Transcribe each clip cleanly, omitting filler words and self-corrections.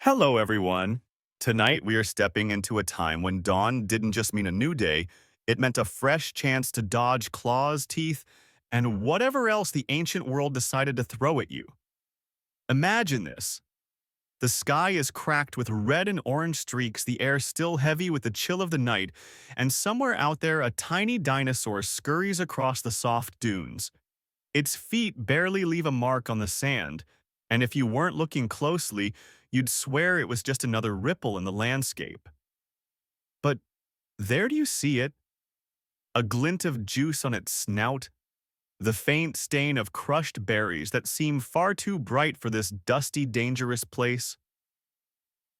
Hello, everyone. Tonight we are stepping into a time when dawn didn't just mean a new day, it meant a fresh chance to dodge claws, teeth, and whatever else the ancient world decided to throw at you. Imagine this. The sky is cracked with red and orange streaks, the air still heavy with the chill of the night, and somewhere out there a tiny dinosaur scurries across the soft dunes. Its feet barely leave a mark on the sand, and if you weren't looking closely, you'd swear it was just another ripple in the landscape. But there do you see it? A glint of juice on its snout, the faint stain of crushed berries that seem far too bright for this dusty, dangerous place.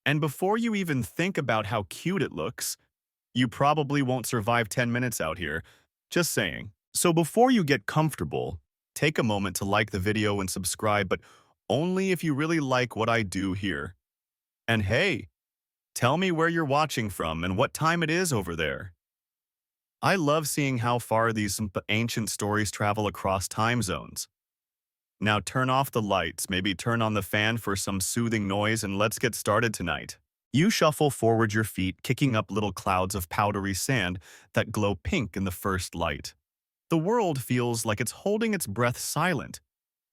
And before you even think about how cute it looks, you probably won't survive 10 minutes out here. Just saying. So before you get comfortable, take a moment to like the video and subscribe, but only if you really like what I do here. And hey, tell me where you're watching from and what time it is over there. I love seeing how far these ancient stories travel across time zones. Now turn off the lights, maybe turn on the fan for some soothing noise, and let's get started tonight. You shuffle forward your feet, kicking up little clouds of powdery sand that glow pink in the first light. The world feels like it's holding its breath silent,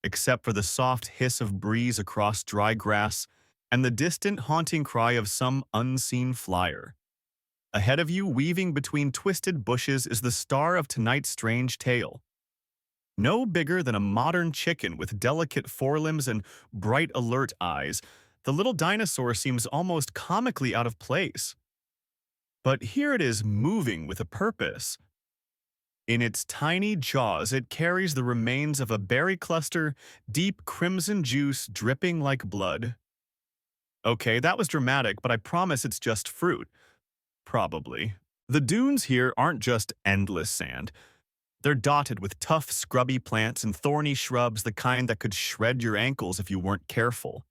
except for the soft hiss of breeze across dry grass and the distant haunting cry of some unseen flyer. Ahead of you, weaving between twisted bushes, is the star of tonight's strange tale. No bigger than a modern chicken with delicate forelimbs and bright, alert eyes, the little dinosaur seems almost comically out of place. But here it is, moving with a purpose. In its tiny jaws, it carries the remains of a berry cluster, deep crimson juice dripping like blood. Okay, that was dramatic, but I promise it's just fruit. Probably. The dunes here aren't just endless sand. They're dotted with tough, scrubby plants and thorny shrubs, the kind that could shred your ankles if you weren't careful.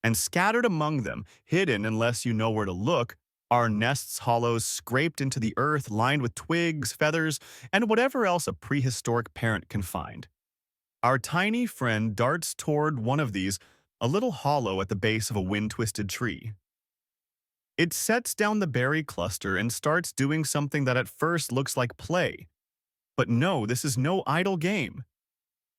And scattered among them, hidden unless you know where to look, are nests hollows scraped into the earth lined with twigs, feathers, and whatever else a prehistoric parent can find. Our tiny friend darts toward one of these, a little hollow at the base of a wind-twisted tree. It sets down the berry cluster and starts doing something that at first looks like play. But no, this is no idle game.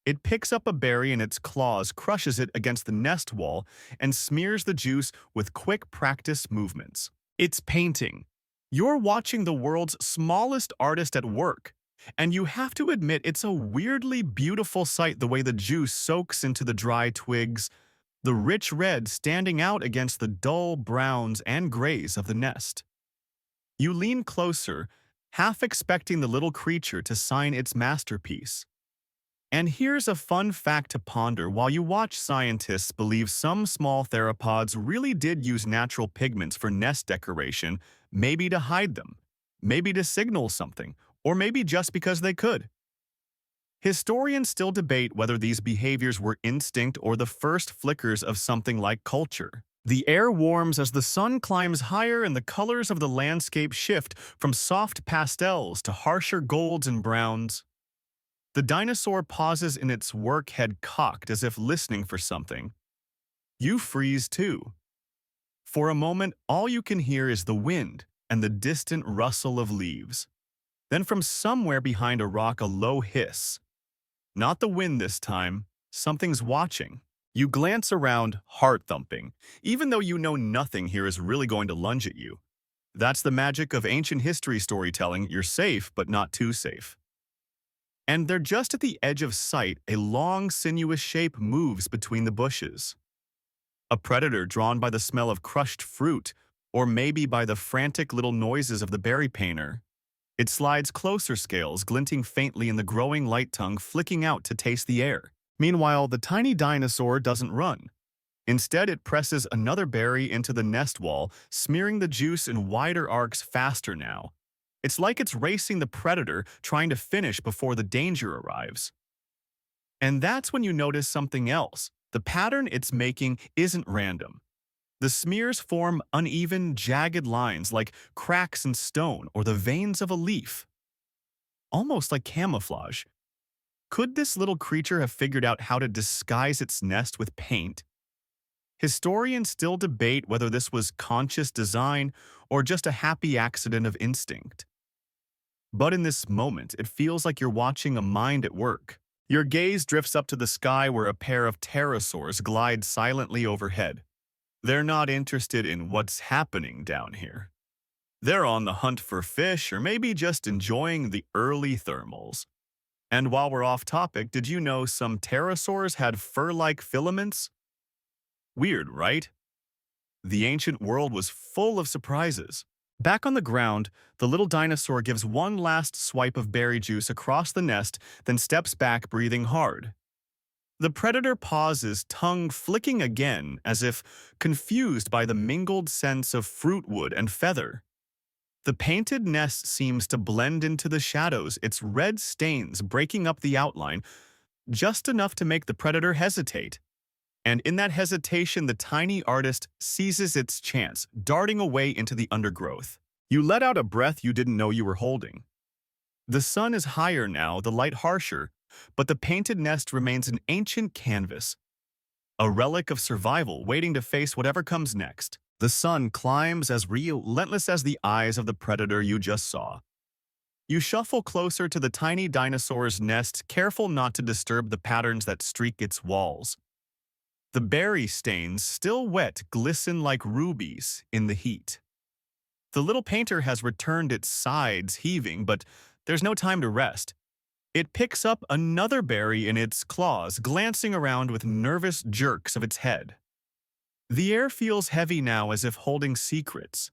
It picks up a berry in its claws, crushes it against the nest wall, and smears the juice with quick practice movements. It's painting. You're watching the world's smallest artist at work, and you have to admit it's a weirdly beautiful sight the way the juice soaks into the dry twigs, the rich red standing out against the dull browns and grays of the nest. You lean closer, half expecting the little creature to sign its masterpiece. And here's a fun fact to ponder while you watch. Scientists believe some small theropods really did use natural pigments for nest decoration, maybe to hide them, maybe to signal something, or maybe just because they could. Historians still debate whether these behaviors were instinct or the first flickers of something like culture. The air warms as the sun climbs higher and the colors of the landscape shift from soft pastels to harsher golds and browns. The dinosaur pauses in its work, head cocked as if listening for something. You freeze too. For a moment, all you can hear is the wind and the distant rustle of leaves. Then from somewhere behind a rock, a low hiss. Not the wind this time. Something's watching. You glance around, heart thumping, even though you know nothing here is really going to lunge at you. That's the magic of ancient history storytelling. You're safe, but not too safe. And they're just at the edge of sight. A long, sinuous shape moves between the bushes. A predator drawn by the smell of crushed fruit, or maybe by the frantic little noises of the berry painter. It slides closer, scales glinting faintly in the growing light, tongue flicking out to taste the air. Meanwhile, the tiny dinosaur doesn't run. Instead, it presses another berry into the nest wall, smearing the juice in wider arcs faster now. It's like it's racing the predator, trying to finish before the danger arrives. And that's when you notice something else. The pattern it's making isn't random. The smears form uneven, jagged lines like cracks in stone or the veins of a leaf. Almost like camouflage. Could this little creature have figured out how to disguise its nest with paint? Historians still debate whether this was conscious design or just a happy accident of instinct. But in this moment, it feels like you're watching a mind at work. Your gaze drifts up to the sky where a pair of pterosaurs glide silently overhead. They're not interested in what's happening down here. They're on the hunt for fish or maybe just enjoying the early thermals. And while we're off topic, did you know some pterosaurs had fur-like filaments? Weird, right? The ancient world was full of surprises. Back on the ground, the little dinosaur gives one last swipe of berry juice across the nest, then steps back, breathing hard. The predator pauses, tongue flicking again, as if confused by the mingled scents of fruit wood and feather. The painted nest seems to blend into the shadows, its red stains breaking up the outline, just enough to make the predator hesitate. And in that hesitation, the tiny artist seizes its chance, darting away into the undergrowth. You let out a breath you didn't know you were holding. The sun is higher now, the light harsher, but the painted nest remains an ancient canvas, a relic of survival waiting to face whatever comes next. The sun climbs as relentless as the eyes of the predator you just saw. You shuffle closer to the tiny dinosaur's nest, careful not to disturb the patterns that streak its walls. The berry stains, still wet, glisten like rubies in the heat. The little painter has returned, its sides heaving, but there's no time to rest. It picks up another berry in its claws, glancing around with nervous jerks of its head. The air feels heavy now, as if holding secrets.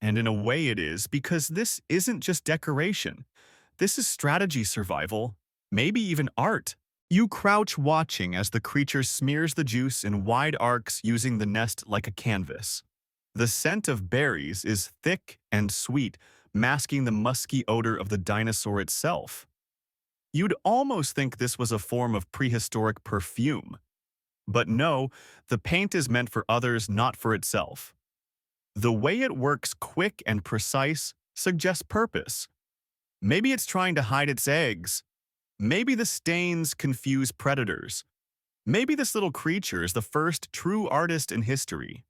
And in a way it is, because this isn't just decoration. This is strategy survival, maybe even art. You crouch watching as the creature smears the juice in wide arcs, using the nest like a canvas. The scent of berries is thick and sweet, masking the musky odor of the dinosaur itself. You'd almost think this was a form of prehistoric perfume. But no, the paint is meant for others, not for itself. The way it works, quick and precise, suggests purpose. Maybe it's trying to hide its eggs. Maybe the stains confuse predators. Maybe this little creature is the first true artist in history.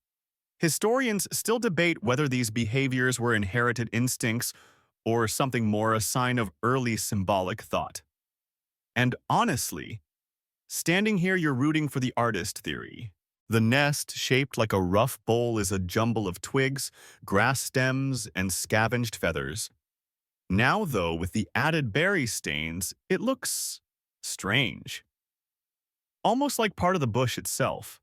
Historians still debate whether these behaviors were inherited instincts or something more, a sign of early symbolic thought. And honestly, standing here, you're rooting for the artist theory. The nest, shaped like a rough bowl, is a jumble of twigs, grass stems, and scavenged feathers. Now, though, with the added berry stains, it looks strange. Almost like part of the bush itself.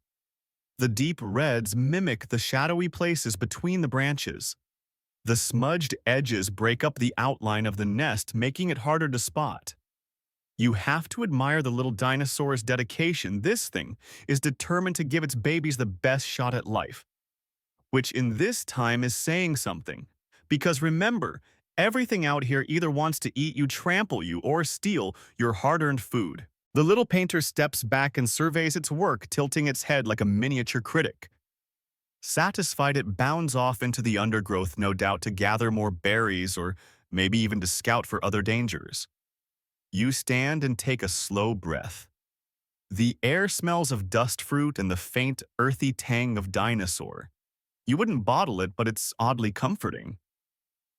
The deep reds mimic the shadowy places between the branches. The smudged edges break up the outline of the nest, making it harder to spot. You have to admire the little dinosaur's dedication. This thing is determined to give its babies the best shot at life, which in this time is saying something. Because remember, everything out here either wants to eat you, trample you, or steal your hard-earned food. The little painter steps back and surveys its work, tilting its head like a miniature critic. Satisfied, it bounds off into the undergrowth, no doubt to gather more berries or maybe even to scout for other dangers. You stand and take a slow breath. The air smells of dust fruit and the faint, earthy tang of dinosaur. You wouldn't bottle it, but it's oddly comforting.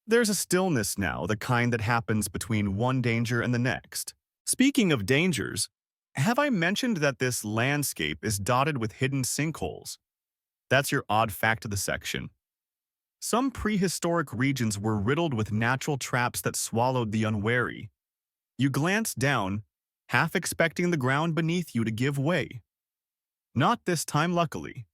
There's a stillness now, the kind that happens between one danger and the next. Speaking of dangers, have I mentioned that this landscape is dotted with hidden sinkholes? That's your odd fact of the section. Some prehistoric regions were riddled with natural traps that swallowed the unwary. You glance down, half expecting the ground beneath you to give way. Not this time, luckily.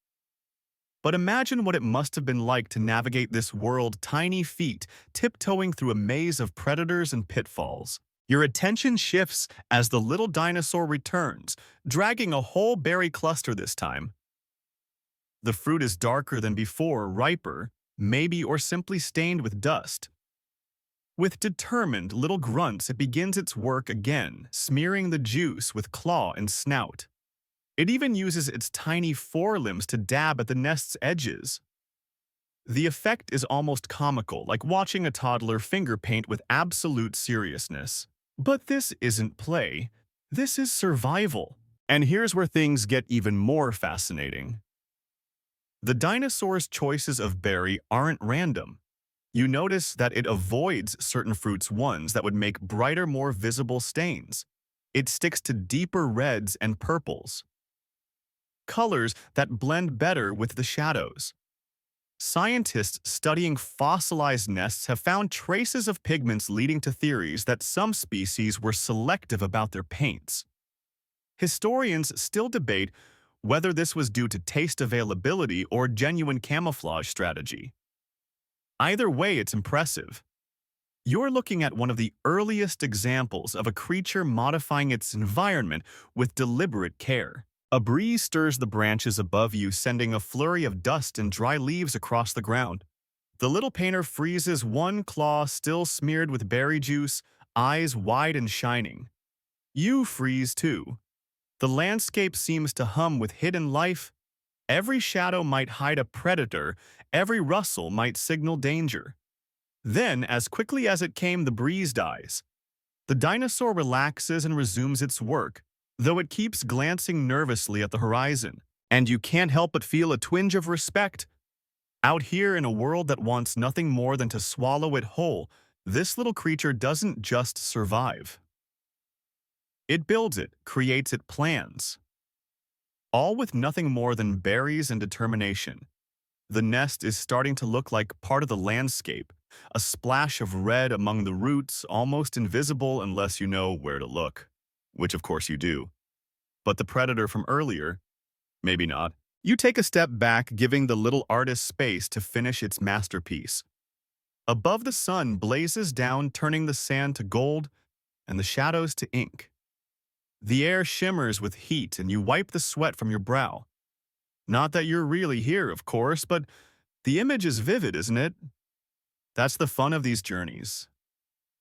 But imagine what it must have been like to navigate this world, tiny feet tiptoeing through a maze of predators and pitfalls. Your attention shifts as the little dinosaur returns, dragging a whole berry cluster this time. The fruit is darker than before, riper, maybe, or simply stained with dust. With determined little grunts, it begins its work again, smearing the juice with claw and snout. It even uses its tiny forelimbs to dab at the nest's edges. The effect is almost comical, like watching a toddler finger paint with absolute seriousness. But this isn't play. This is survival. And here's where things get even more fascinating. The dinosaur's choices of berry aren't random. You notice that it avoids certain fruits ones that would make brighter, more visible stains. It sticks to deeper reds and purples, colors that blend better with the shadows. Scientists studying fossilized nests have found traces of pigments leading to theories that some species were selective about their paints. Historians still debate whether this was due to taste availability or genuine camouflage strategy. Either way, it's impressive. You're looking at one of the earliest examples of a creature modifying its environment with deliberate care. A breeze stirs the branches above you, sending a flurry of dust and dry leaves across the ground. The little painter freezes, one claw still smeared with berry juice, eyes wide and shining. You freeze too. The landscape seems to hum with hidden life. Every shadow might hide a predator, every rustle might signal danger. Then, as quickly as it came, the breeze dies. The dinosaur relaxes and resumes its work, though it keeps glancing nervously at the horizon. And you can't help but feel a twinge of respect. Out here in a world that wants nothing more than to swallow it whole, this little creature doesn't just survive. It builds it, creates it, plans. All with nothing more than berries and determination. The nest is starting to look like part of the landscape, a splash of red among the roots, almost invisible unless you know where to look. Which of course you do. But the predator from earlier, maybe not. You take a step back, giving the little artist space to finish its masterpiece. Above, the sun blazes down, turning the sand to gold and the shadows to ink. The air shimmers with heat and you wipe the sweat from your brow. Not that you're really here, of course, but the image is vivid, isn't it? That's the fun of these journeys.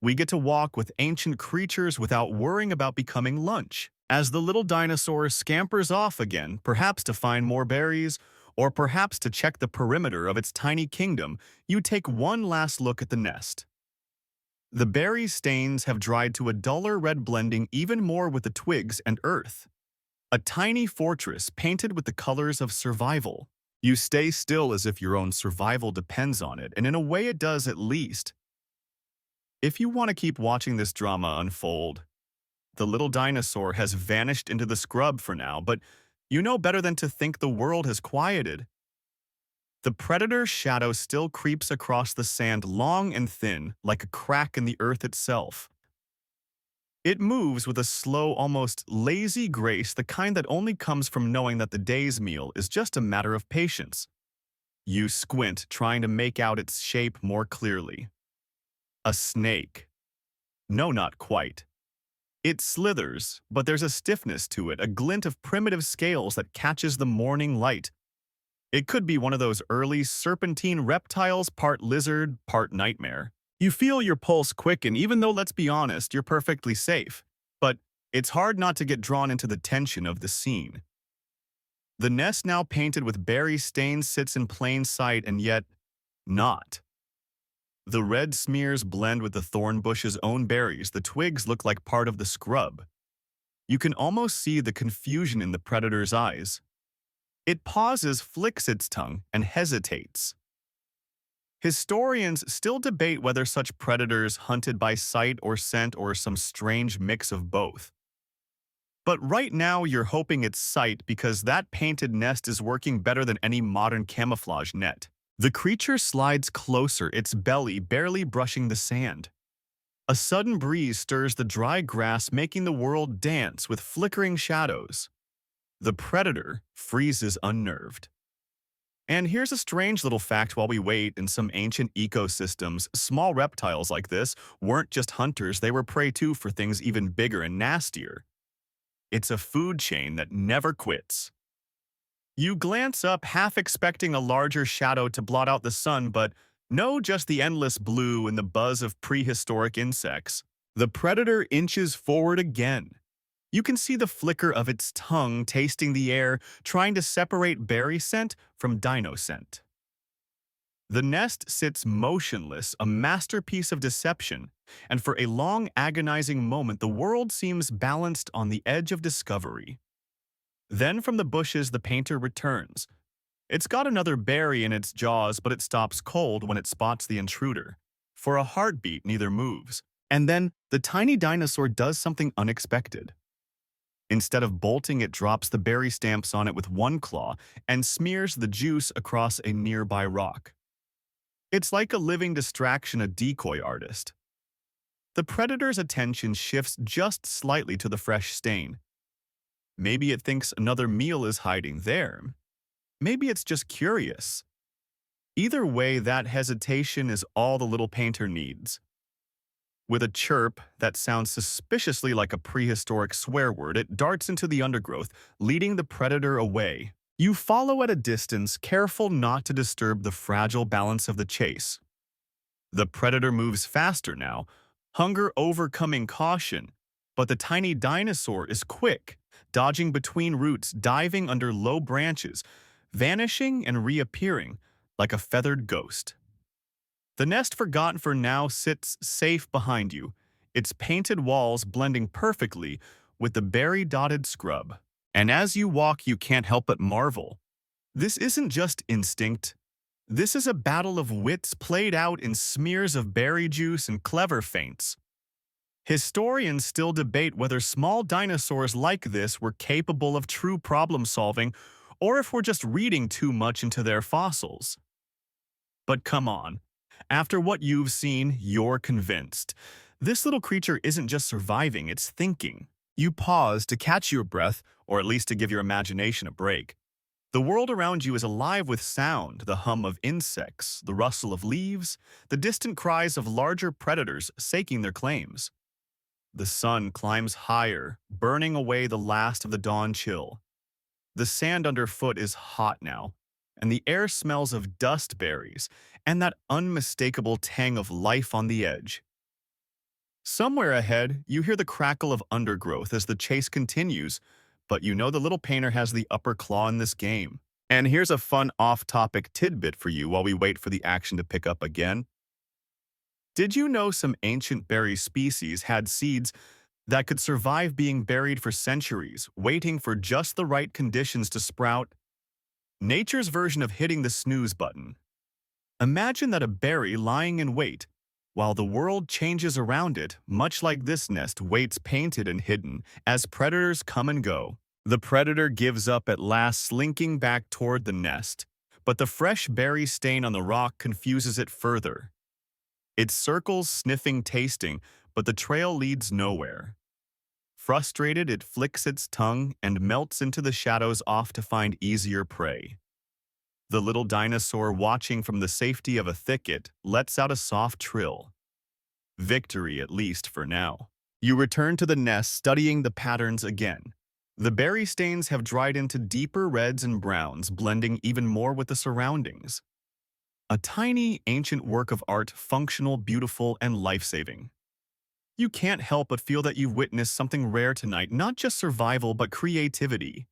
We get to walk with ancient creatures without worrying about becoming lunch. As the little dinosaur scampers off again, perhaps to find more berries, or perhaps to check the perimeter of its tiny kingdom, you take one last look at the nest. The berry stains have dried to a duller red, blending even more with the twigs and earth. A tiny fortress painted with the colors of survival. You stay still as if your own survival depends on it, and in a way it does at least. If you want to keep watching this drama unfold, the little dinosaur has vanished into the scrub for now, but you know better than to think the world has quieted. The predator's shadow still creeps across the sand, long and thin, like a crack in the earth itself. It moves with a slow, almost lazy grace, the kind that only comes from knowing that the day's meal is just a matter of patience. You squint, trying to make out its shape more clearly. A snake. No, not quite. It slithers, but there's a stiffness to it, a glint of primitive scales that catches the morning light. It could be one of those early serpentine reptiles, part lizard, part nightmare. You feel your pulse quicken, even though, let's be honest, you're perfectly safe. But it's hard not to get drawn into the tension of the scene. The nest, now painted with berry stains, sits in plain sight, and yet not. The red smears blend with the thorn bush's own berries. The twigs look like part of the scrub. You can almost see the confusion in the predator's eyes. It pauses, flicks its tongue, and hesitates. Historians still debate whether such predators hunted by sight or scent or some strange mix of both. But right now you're hoping it's sight, because that painted nest is working better than any modern camouflage net. The creature slides closer, its belly barely brushing the sand. A sudden breeze stirs the dry grass, making the world dance with flickering shadows. The predator freezes, unnerved. And here's a strange little fact: while we wait, in some ancient ecosystems, small reptiles like this weren't just hunters, they were prey too for things even bigger and nastier. It's a food chain that never quits. You glance up, half expecting a larger shadow to blot out the sun, but no, just the endless blue and the buzz of prehistoric insects. The predator inches forward again. You can see the flicker of its tongue tasting the air, trying to separate berry scent from dino scent. The nest sits motionless, a masterpiece of deception, and for a long, agonizing moment, the world seems balanced on the edge of discovery. Then from the bushes, the painter returns. It's got another berry in its jaws, but it stops cold when it spots the intruder. For a heartbeat, neither moves. And then the tiny dinosaur does something unexpected. Instead of bolting, it drops the berry stamps on it with one claw and smears the juice across a nearby rock. It's like a living distraction, a decoy artist. The predator's attention shifts just slightly to the fresh stain. Maybe it thinks another meal is hiding there. Maybe it's just curious. Either way, that hesitation is all the little painter needs. With a chirp that sounds suspiciously like a prehistoric swear word, it darts into the undergrowth, leading the predator away. You follow at a distance, careful not to disturb the fragile balance of the chase. The predator moves faster now, hunger overcoming caution, but the tiny dinosaur is quick, dodging between roots, diving under low branches, vanishing and reappearing like a feathered ghost. The nest, forgotten for now, sits safe behind you, its painted walls blending perfectly with the berry-dotted scrub. And as you walk, you can't help but marvel. This isn't just instinct. This is a battle of wits played out in smears of berry juice and clever feints. Historians still debate whether small dinosaurs like this were capable of true problem-solving or if we're just reading too much into their fossils. But come on. After what you've seen, you're convinced. This little creature isn't just surviving, it's thinking. You pause to catch your breath, or at least to give your imagination a break. The world around you is alive with sound, the hum of insects, the rustle of leaves, the distant cries of larger predators staking their claims. The sun climbs higher, burning away the last of the dawn chill. The sand underfoot is hot now, and the air smells of dust berries and that unmistakable tang of life on the edge. Somewhere ahead, you hear the crackle of undergrowth as the chase continues, but you know the little painter has the upper claw in this game. And here's a fun off-topic tidbit for you while we wait for the action to pick up again. Did you know some ancient berry species had seeds that could survive being buried for centuries, waiting for just the right conditions to sprout? Nature's version of hitting the snooze button. Imagine that a berry lying in wait, while the world changes around it, much like this nest waits painted and hidden as predators come and go. The predator gives up at last, slinking back toward the nest, but the fresh berry stain on the rock confuses it further. It circles, sniffing, tasting, but the trail leads nowhere. Frustrated, it flicks its tongue and melts into the shadows, off to find easier prey. The little dinosaur, watching from the safety of a thicket, lets out a soft trill. Victory, at least for now. You return to the nest, studying the patterns again. The berry stains have dried into deeper reds and browns, blending even more with the surroundings. A tiny, ancient work of art, functional, beautiful, and life-saving. You can't help but feel that you've witnessed something rare tonight, not just survival, but creativity.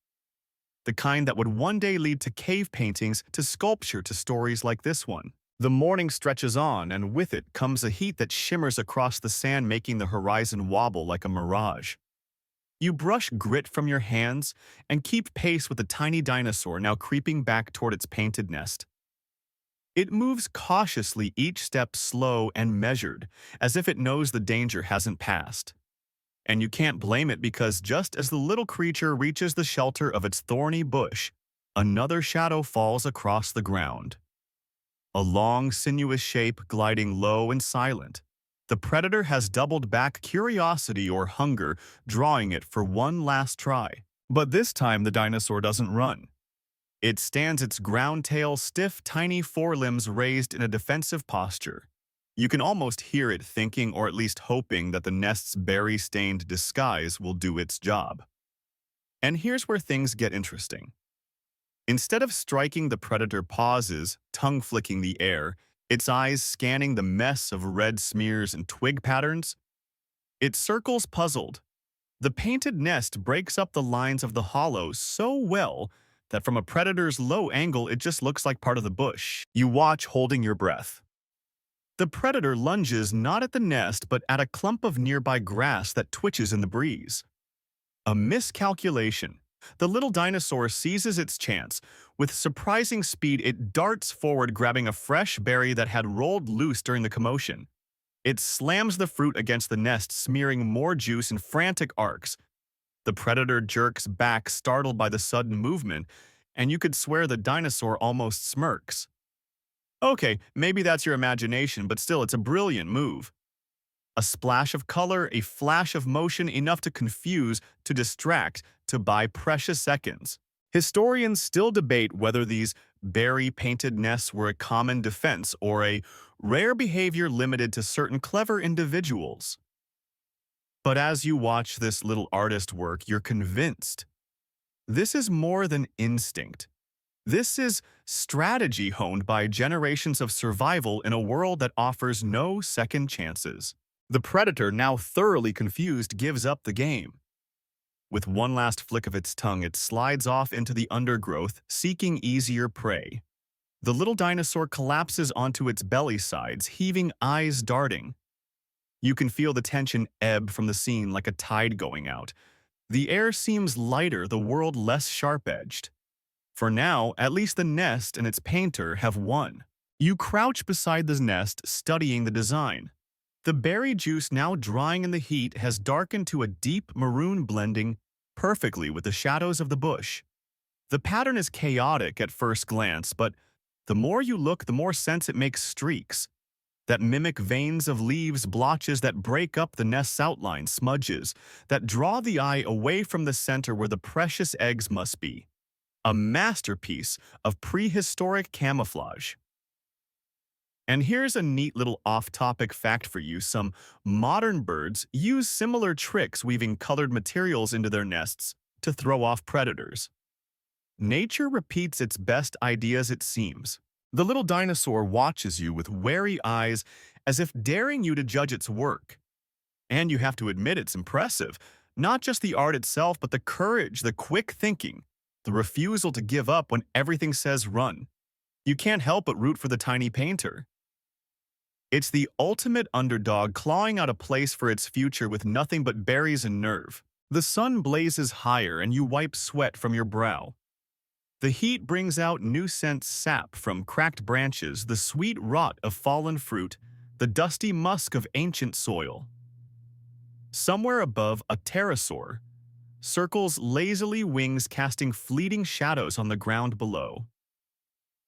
The kind that would one day lead to cave paintings, to sculpture, to stories like this one. The morning stretches on, and with it comes a heat that shimmers across the sand, making the horizon wobble like a mirage. You brush grit from your hands and keep pace with the tiny dinosaur now creeping back toward its painted nest. It moves cautiously, each step slow and measured, as if it knows the danger hasn't passed. And you can't blame it, because just as the little creature reaches the shelter of its thorny bush, another shadow falls across the ground. A long, sinuous shape gliding low and silent. The predator has doubled back, curiosity or hunger drawing it for one last try. But this time the dinosaur doesn't run. It stands its ground, tail stiff, tiny forelimbs raised in a defensive posture. You can almost hear it thinking, or at least hoping, that the nest's berry-stained disguise will do its job. And here's where things get interesting. Instead of striking, the predator pauses, tongue flicking the air, its eyes scanning the mess of red smears and twig patterns. It circles, puzzled. The painted nest breaks up the lines of the hollow so well that from a predator's low angle, it just looks like part of the bush. You watch, holding your breath. The predator lunges not at the nest, but at a clump of nearby grass that twitches in the breeze. A miscalculation. The little dinosaur seizes its chance. With surprising speed, it darts forward, grabbing a fresh berry that had rolled loose during the commotion. It slams the fruit against the nest, smearing more juice in frantic arcs. The predator jerks back, startled by the sudden movement, and you could swear the dinosaur almost smirks. Okay, maybe that's your imagination, but still, it's a brilliant move. A splash of color, a flash of motion, enough to confuse, to distract, to buy precious seconds. Historians still debate whether these berry-painted nests were a common defense or a rare behavior limited to certain clever individuals. But as you watch this little artist work, you're convinced. This is more than instinct. This is strategy honed by generations of survival in a world that offers no second chances. The predator, now thoroughly confused, gives up the game. With one last flick of its tongue, it slides off into the undergrowth, seeking easier prey. The little dinosaur collapses onto its belly sides, heaving, eyes darting. You can feel the tension ebb from the scene like a tide going out. The air seems lighter, the world less sharp-edged. For now, at least the nest and its painter have won. You crouch beside the nest, studying the design. The berry juice, now drying in the heat, has darkened to a deep maroon, blending perfectly with the shadows of the bush. The pattern is chaotic at first glance, but the more you look, the more sense it makes. Streaks that mimic veins of leaves, blotches that break up the nest's outline, smudges that draw the eye away from the center where the precious eggs must be. A masterpiece of prehistoric camouflage. And here's a neat little off-topic fact for you. Some modern birds use similar tricks, weaving colored materials into their nests to throw off predators. Nature repeats its best ideas, it seems. The little dinosaur watches you with wary eyes, as if daring you to judge its work. And you have to admit, it's impressive. Not just the art itself, but the courage, the quick thinking, the refusal to give up when everything says run. You can't help but root for the tiny painter. It's the ultimate underdog, clawing out a place for its future with nothing but berries and nerve. The sun blazes higher and you wipe sweat from your brow. The heat brings out new scent, sap from cracked branches, the sweet rot of fallen fruit, the dusty musk of ancient soil. Somewhere above, a pterosaur circles lazily, wings casting fleeting shadows on the ground below.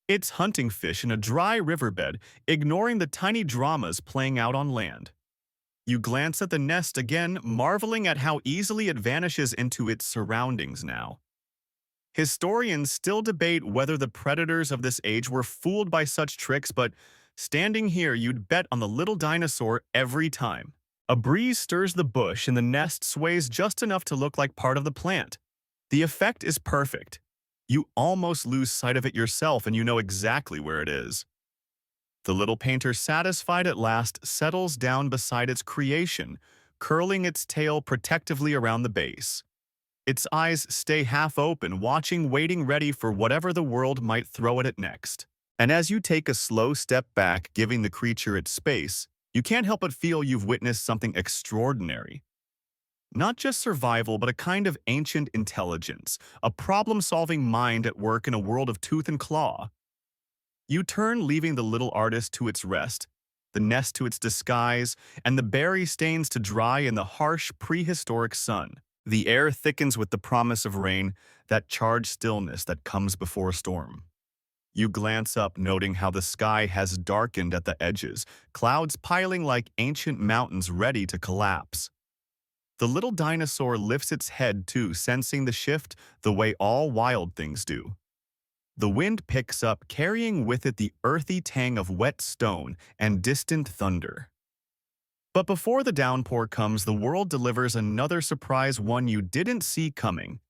It's hunting fish in a dry riverbed, ignoring the tiny dramas playing out on land. You glance at the nest again, marveling at how easily it vanishes into its surroundings now. Historians still debate whether the predators of this age were fooled by such tricks, but standing here, you'd bet on the little dinosaur every time. A breeze stirs the bush and the nest sways just enough to look like part of the plant. The effect is perfect. You almost lose sight of it yourself and you know exactly where it is. The little painter, satisfied at last, settles down beside its creation, curling its tail protectively around the base. Its eyes stay half open, watching, waiting, ready for whatever the world might throw at it next. And as you take a slow step back, giving the creature its space, you can't help but feel you've witnessed something extraordinary. Not just survival, but a kind of ancient intelligence, a problem-solving mind at work in a world of tooth and claw. You turn, leaving the little artist to its rest, the nest to its disguise, and the berry stains to dry in the harsh, prehistoric sun. The air thickens with the promise of rain, that charged stillness that comes before a storm. You glance up, noting how the sky has darkened at the edges, clouds piling like ancient mountains ready to collapse. The little dinosaur lifts its head too, sensing the shift the way all wild things do. The wind picks up, carrying with it the earthy tang of wet stone and distant thunder. But before the downpour comes, the world delivers another surprise, one you didn't see coming,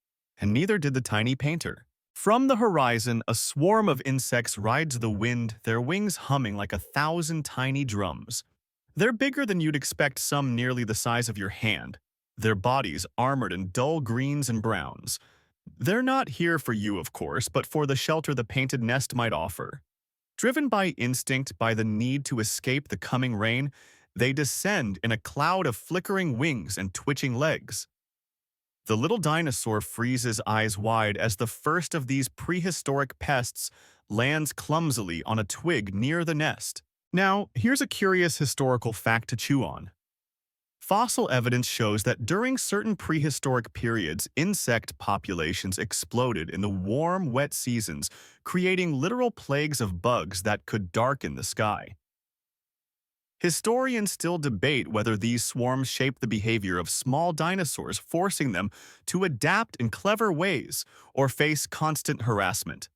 and neither did the tiny painter. From the horizon, a swarm of insects rides the wind, their wings humming like 1,000 tiny drums. They're bigger than you'd expect, some nearly the size of your hand, their bodies armored in dull greens and browns. They're not here for you, of course, but for the shelter the painted nest might offer. Driven by instinct, by the need to escape the coming rain, they descend in a cloud of flickering wings and twitching legs. The little dinosaur freezes eyes wide as the first of these prehistoric pests lands clumsily on a twig near the nest. Now, here's a curious historical fact to chew on. Fossil evidence shows that during certain prehistoric periods, insect populations exploded in the warm, wet seasons, creating literal plagues of bugs that could darken the sky. Historians still debate whether these swarms shaped the behavior of small dinosaurs, forcing them to adapt in clever ways or face constant harassment.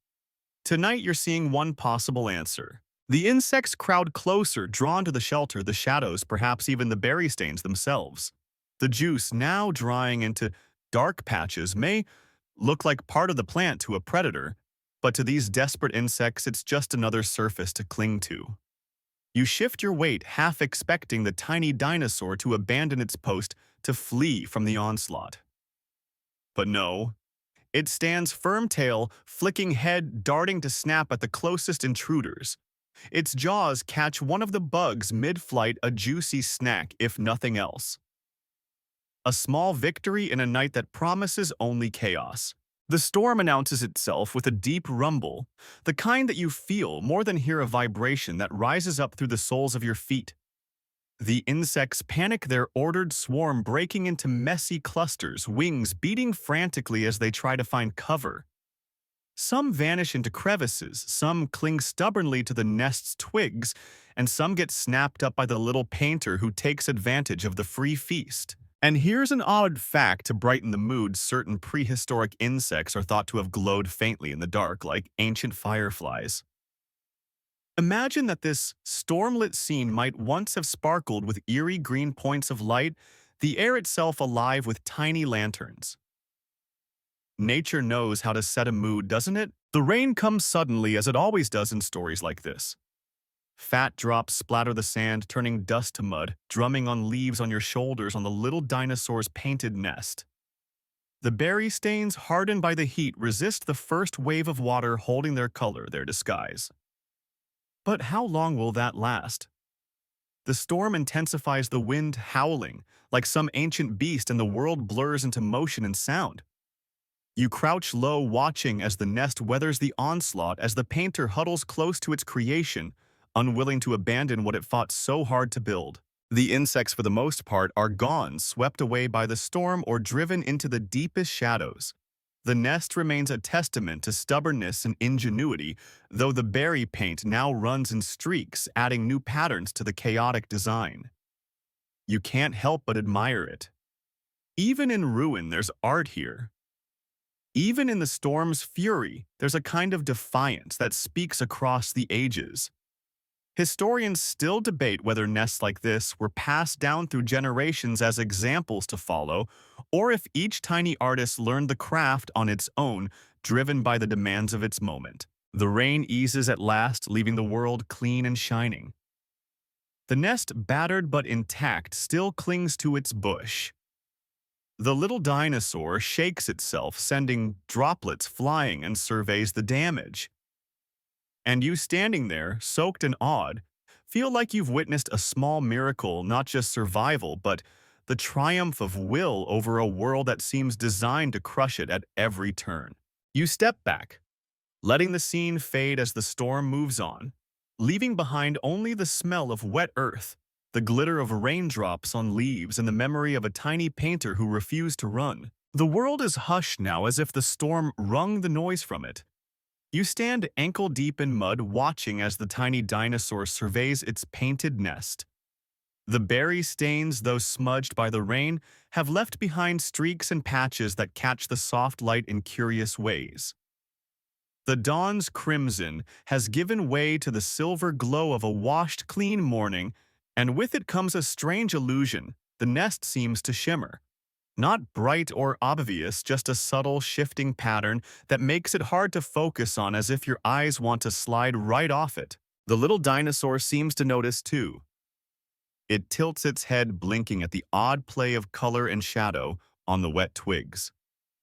Tonight, you're seeing one possible answer. The insects crowd closer, drawn to the shelter, the shadows, perhaps even the berry stains themselves. The juice, now drying into dark patches, may look like part of the plant to a predator, but to these desperate insects, it's just another surface to cling to. You shift your weight, half expecting the tiny dinosaur to abandon its post to flee from the onslaught. But no, it stands firm, tail, flicking head, darting to snap at the closest intruders. Its jaws catch one of the bugs mid-flight, a juicy snack if nothing else. A small victory in a night that promises only chaos. The storm announces itself with a deep rumble, the kind that you feel more than hear, a vibration that rises up through the soles of your feet. The insects panic, their ordered swarm breaking into messy clusters, wings beating frantically as they try to find cover. Some vanish into crevices, some cling stubbornly to the nest's twigs, and some get snapped up by the little painter who takes advantage of the free feast. And here's an odd fact to brighten the mood: certain prehistoric insects are thought to have glowed faintly in the dark, like ancient fireflies. Imagine that this stormlit scene might once have sparkled with eerie green points of light, the air itself alive with tiny lanterns. Nature knows how to set a mood, doesn't it? The rain comes suddenly, as it always does in stories like this. Fat drops splatter the sand, turning dust to mud, drumming on leaves on your shoulders on the little dinosaur's painted nest. The berry stains, hardened by the heat, resist the first wave of water, holding their color, their disguise. But how long will that last? The storm intensifies, the wind howling like some ancient beast, and the world blurs into motion and sound. You crouch low, watching as the nest weathers the onslaught, as the painter huddles close to its creation, unwilling to abandon what it fought so hard to build. The insects, for the most part, are gone, swept away by the storm or driven into the deepest shadows. The nest remains a testament to stubbornness and ingenuity, though the berry paint now runs in streaks, adding new patterns to the chaotic design. You can't help but admire it. Even in ruin, there's art here. Even in the storm's fury, there's a kind of defiance that speaks across the ages. Historians still debate whether nests like this were passed down through generations as examples to follow, or if each tiny artist learned the craft on its own, driven by the demands of its moment. The rain eases at last, leaving the world clean and shining. The nest, battered but intact, still clings to its bush. The little dinosaur shakes itself, sending droplets flying, and surveys the damage. And you, standing there, soaked and awed, feel like you've witnessed a small miracle, not just survival, but the triumph of will over a world that seems designed to crush it at every turn. You step back, letting the scene fade as the storm moves on, leaving behind only the smell of wet earth, the glitter of raindrops on leaves, and the memory of a tiny painter who refused to run. The world is hushed now, as if the storm wrung the noise from it. You stand ankle-deep in mud, watching as the tiny dinosaur surveys its painted nest. The berry stains, though smudged by the rain, have left behind streaks and patches that catch the soft light in curious ways. The dawn's crimson has given way to the silver glow of a washed, clean morning, and with it comes a strange illusion. The nest seems to shimmer. Not bright or obvious, just a subtle, shifting pattern that makes it hard to focus on, as if your eyes want to slide right off it. The little dinosaur seems to notice too. It tilts its head, blinking at the odd play of color and shadow on the wet twigs.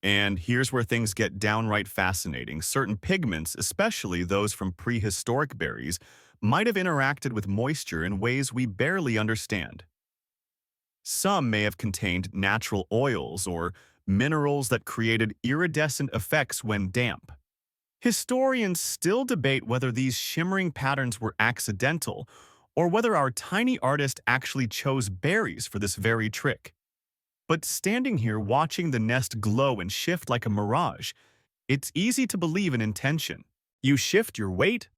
And here's where things get downright fascinating. Certain pigments, especially those from prehistoric berries, might have interacted with moisture in ways we barely understand. Some may have contained natural oils or minerals that created iridescent effects when damp. Historians still debate whether these shimmering patterns were accidental or whether our tiny artist actually chose berries for this very trick. But standing here watching the nest glow and shift like a mirage, it's easy to believe in intention. You shift your weight,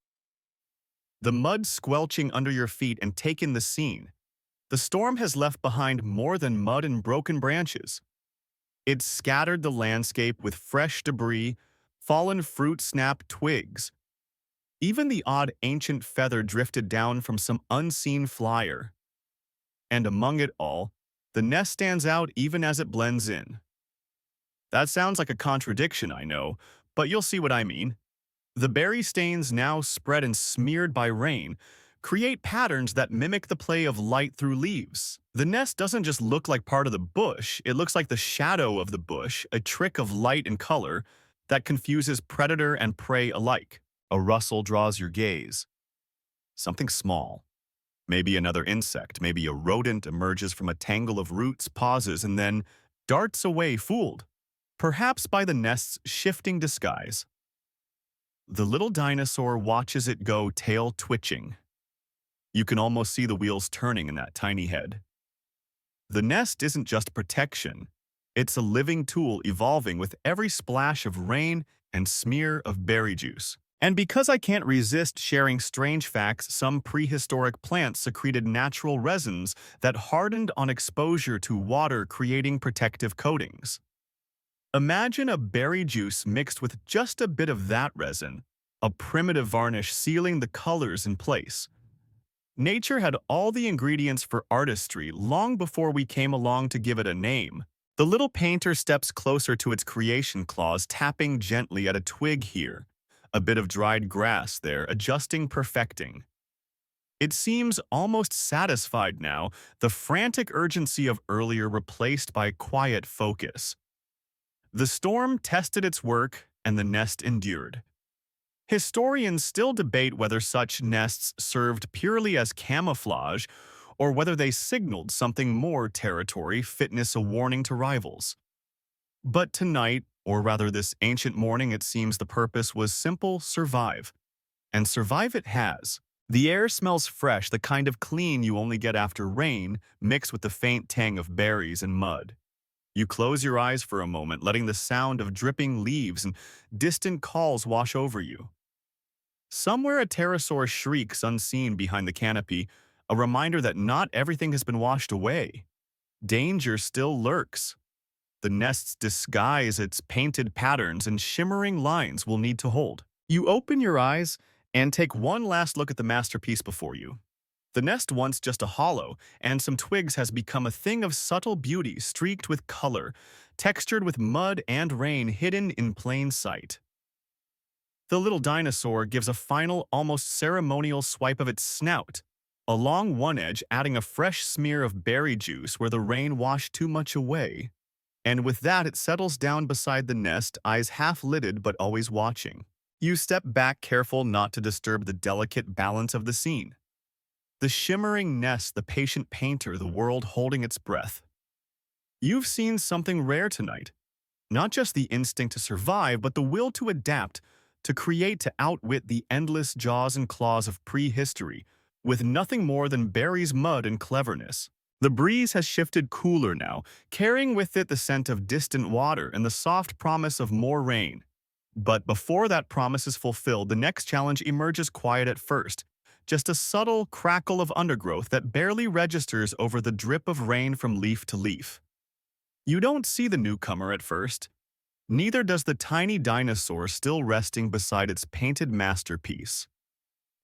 the mud squelching under your feet, and take in the scene. The storm has left behind more than mud and broken branches. It's scattered the landscape with fresh debris, fallen fruit-snapped twigs. Even the odd ancient feather drifted down from some unseen flyer. And among it all, the nest stands out even as it blends in. That sounds like a contradiction, I know, but you'll see what I mean. The berry stains, now spread and smeared by rain, create patterns that mimic the play of light through leaves. The nest doesn't just look like part of the bush, it looks like the shadow of the bush, a trick of light and color that confuses predator and prey alike. A rustle draws your gaze. Something small. Maybe another insect, maybe a rodent emerges from a tangle of roots, pauses, and then darts away fooled, perhaps by the nest's shifting disguise. The little dinosaur watches it go, tail twitching. You can almost see the wheels turning in that tiny head. The nest isn't just protection. It's a living tool evolving with every splash of rain and smear of berry juice. And because I can't resist sharing strange facts, some prehistoric plants secreted natural resins that hardened on exposure to water, creating protective coatings. Imagine a berry juice mixed with just a bit of that resin, a primitive varnish sealing the colors in place. Nature had all the ingredients for artistry long before we came along to give it a name. The little painter steps closer to its creation claws, tapping gently at a twig here, a bit of dried grass there, adjusting, perfecting. It seems almost satisfied now, the frantic urgency of earlier replaced by quiet focus. The storm tested its work, and the nest endured. Historians still debate whether such nests served purely as camouflage or whether they signaled something more: territory, fitness, a warning to rivals. But tonight, or rather this ancient morning, it seems the purpose was simple: survive. And survive it has. The air smells fresh, the kind of clean you only get after rain, mixed with the faint tang of berries and mud. You close your eyes for a moment, letting the sound of dripping leaves and distant calls wash over you. Somewhere a pterosaur shrieks unseen behind the canopy, a reminder that not everything has been washed away. Danger still lurks. The nest's disguise, its painted patterns and shimmering lines will need to hold. You open your eyes and take one last look at the masterpiece before you. The nest, once just a hollow and some twigs, has become a thing of subtle beauty, streaked with color, textured with mud and rain, hidden in plain sight. The little dinosaur gives a final, almost ceremonial swipe of its snout, along one edge adding a fresh smear of berry juice where the rain washed too much away. And with that, it settles down beside the nest, eyes half-lidded but always watching. You step back, careful not to disturb the delicate balance of the scene. The shimmering nest, the patient painter, the world holding its breath. You've seen something rare tonight. Not just the instinct to survive, but the will to adapt, to create, to outwit the endless jaws and claws of prehistory, with nothing more than berries, mud, and cleverness. The breeze has shifted cooler now, carrying with it the scent of distant water and the soft promise of more rain. But before that promise is fulfilled, the next challenge emerges, quiet at first. Just a subtle crackle of undergrowth that barely registers over the drip of rain from leaf to leaf. You don't see the newcomer at first. Neither does the tiny dinosaur still resting beside its painted masterpiece.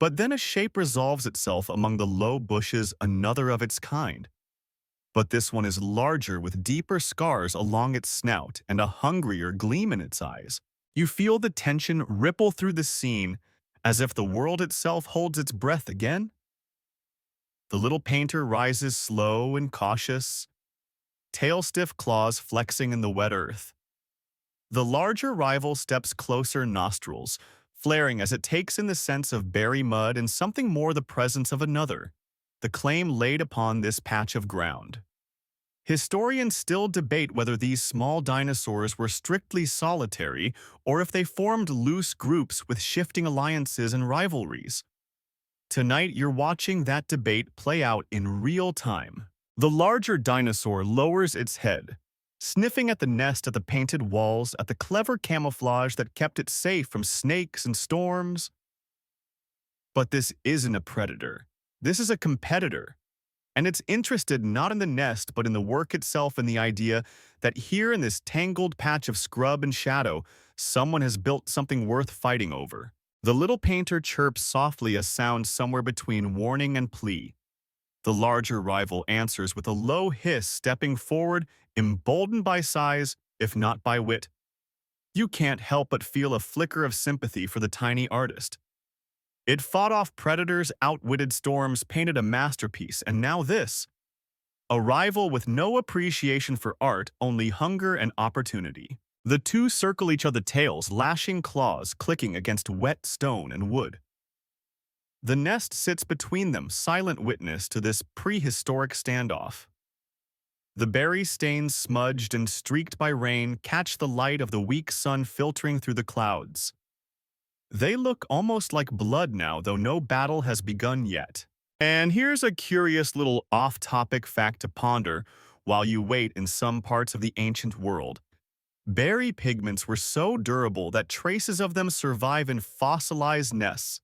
But then a shape resolves itself among the low bushes, another of its kind. But this one is larger, with deeper scars along its snout and a hungrier gleam in its eyes. You feel the tension ripple through the scene, as if the world itself holds its breath again. The little painter rises slow and cautious, tail-stiff claws flexing in the wet earth. The larger rival steps closer, nostrils flaring as it takes in the sense of berry mud and something more, the presence of another, the claim laid upon this patch of ground. Historians still debate whether these small dinosaurs were strictly solitary or if they formed loose groups with shifting alliances and rivalries. Tonight, you're watching that debate play out in real time. The larger dinosaur lowers its head, sniffing at the nest at the painted walls, at the clever camouflage that kept it safe from snakes and storms. But this isn't a predator. This is a competitor. And it's interested not in the nest, but in the work itself and the idea that here in this tangled patch of scrub and shadow, someone has built something worth fighting over. The little painter chirps softly, a sound somewhere between warning and plea. The larger rival answers with a low hiss, stepping forward, emboldened by size, if not by wit. You can't help but feel a flicker of sympathy for the tiny artist. It fought off predators, outwitted storms, painted a masterpiece, and now this. A rival with no appreciation for art, only hunger and opportunity. The two circle each other's tails, lashing claws clicking against wet stone and wood. The nest sits between them, silent witness to this prehistoric standoff. The berry stains, smudged and streaked by rain, catch the light of the weak sun filtering through the clouds. They look almost like blood now, though no battle has begun yet. And here's a curious little off-topic fact to ponder while you wait in some parts of the ancient world. Berry pigments were so durable that traces of them survive in fossilized nests.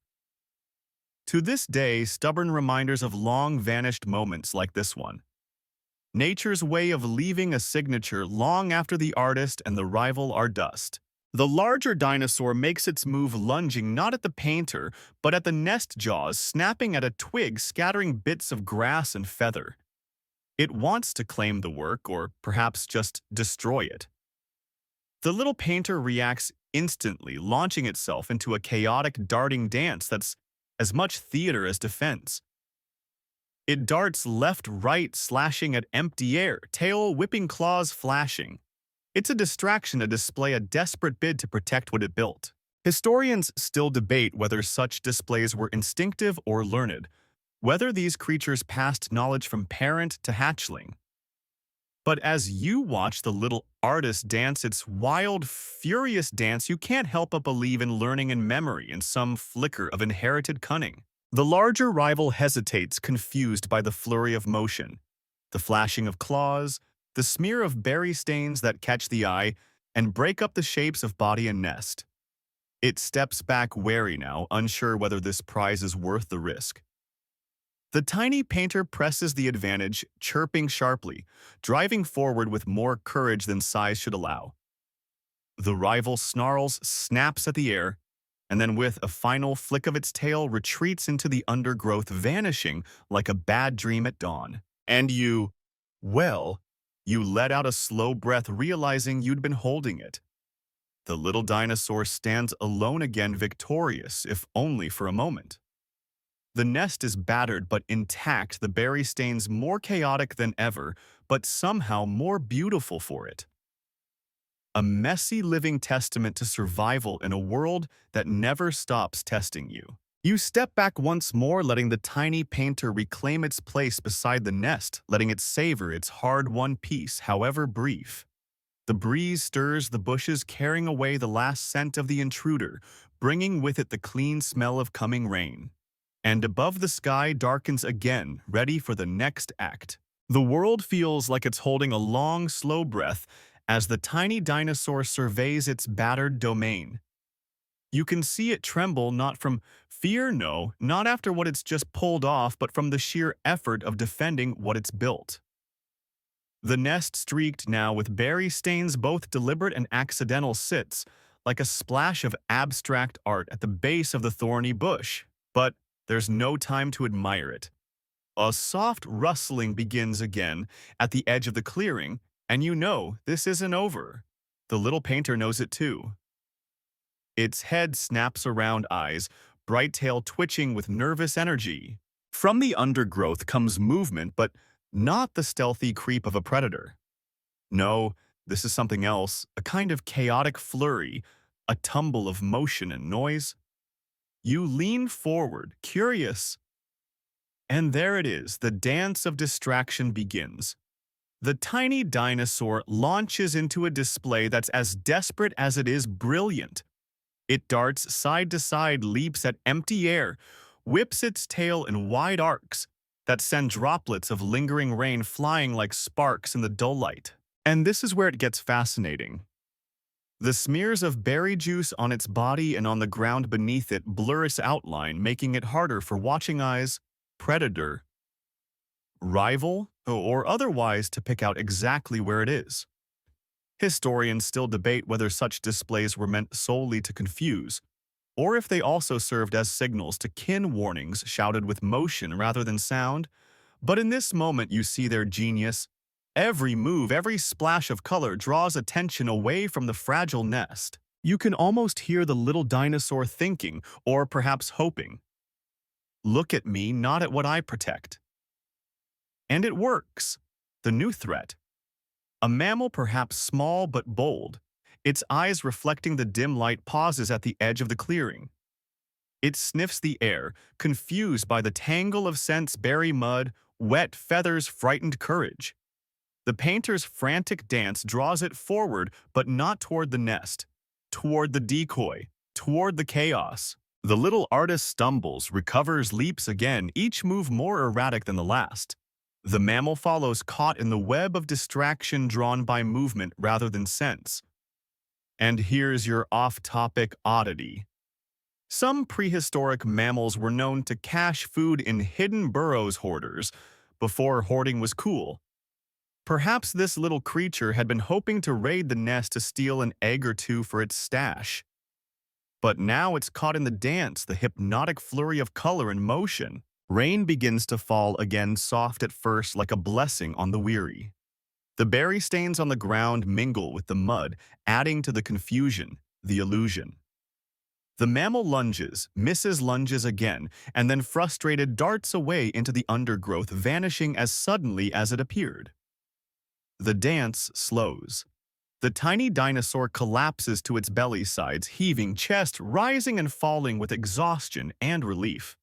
To this day, stubborn reminders of long-vanished moments like this one. Nature's way of leaving a signature long after the artist and the rival are dust. The larger dinosaur makes its move, lunging not at the painter, but at the nest jaws, snapping at a twig, scattering bits of grass and feather. It wants to claim the work, or perhaps just destroy it. The little painter reacts instantly, launching itself into a chaotic, darting dance that's as much theater as defense. It darts left, right, slashing at empty air, tail whipping, claws flashing. It's a distraction to display, a desperate bid to protect what it built. Historians still debate whether such displays were instinctive or learned, whether these creatures passed knowledge from parent to hatchling. But as you watch the little artist dance its wild, furious dance, you can't help but believe in learning and memory and some flicker of inherited cunning. The larger rival hesitates, confused by the flurry of motion, the flashing of claws, the smear of berry stains that catch the eye and break up the shapes of body and nest. It steps back wary now, unsure whether this prize is worth the risk. The tiny painter presses the advantage, chirping sharply, driving forward with more courage than size should allow. The rival snarls, snaps at the air, and then with a final flick of its tail retreats into the undergrowth, vanishing like a bad dream at dawn. And you let out a slow breath, realizing you'd been holding it. The little dinosaur stands alone again, victorious, if only for a moment. The nest is battered but intact, the berry stains more chaotic than ever, but somehow more beautiful for it. A messy living testament to survival in a world that never stops testing you. You step back once more, letting the tiny painter reclaim its place beside the nest, letting it savor its hard-won peace, however brief. The breeze stirs the bushes, carrying away the last scent of the intruder, bringing with it the clean smell of coming rain. And above, the sky darkens again, ready for the next act. The world feels like it's holding a long, slow breath as the tiny dinosaur surveys its battered domain. You can see it tremble, not from fear, no, not after what it's just pulled off, but from the sheer effort of defending what it's built. The nest, streaked now with berry stains, both deliberate and accidental, sits like a splash of abstract art at the base of the thorny bush. But there's no time to admire it. A soft rustling begins again at the edge of the clearing, and you know this isn't over. The little painter knows it too. Its head snaps around, eyes, bright tail twitching with nervous energy. From the undergrowth comes movement, but not the stealthy creep of a predator. No, this is something else, a kind of chaotic flurry, a tumble of motion and noise. You lean forward, curious, and there it is, the dance of distraction begins. The tiny dinosaur launches into a display that's as desperate as it is brilliant. It darts side to side, leaps at empty air, whips its tail in wide arcs that send droplets of lingering rain flying like sparks in the dull light. And this is where it gets fascinating. The smears of berry juice on its body and on the ground beneath it blur its outline, making it harder for watching eyes, predator, rival, or otherwise to pick out exactly where it is. Historians still debate whether such displays were meant solely to confuse, or if they also served as signals to kin warnings shouted with motion rather than sound. But in this moment you see their genius. Every move, every splash of color draws attention away from the fragile nest. You can almost hear the little dinosaur thinking, or perhaps hoping, "Look at me, not at what I protect." And it works. The new threat. A mammal perhaps small but bold, its eyes reflecting the dim light, pauses at the edge of the clearing. It sniffs the air, confused by the tangle of scents: berry mud, wet feathers, frightened courage. The painter's frantic dance draws it forward, but not toward the nest, toward the decoy, toward the chaos. The little artist stumbles, recovers, leaps again, each move more erratic than the last. The mammal follows, caught in the web of distraction drawn by movement rather than sense. And here's your off-topic oddity. Some prehistoric mammals were known to cache food in hidden burrows, hoarders, before hoarding was cool. Perhaps this little creature had been hoping to raid the nest to steal an egg or two for its stash. But now it's caught in the dance, the hypnotic flurry of color and motion. Rain begins to fall again, soft at first, like a blessing on the weary. The berry stains on the ground mingle with the mud, adding to the confusion, the illusion. The mammal lunges, misses, lunges again, and then frustrated darts away into the undergrowth, vanishing as suddenly as it appeared. The dance slows. The tiny dinosaur collapses to its belly sides, heaving, chest rising and falling with exhaustion and relief.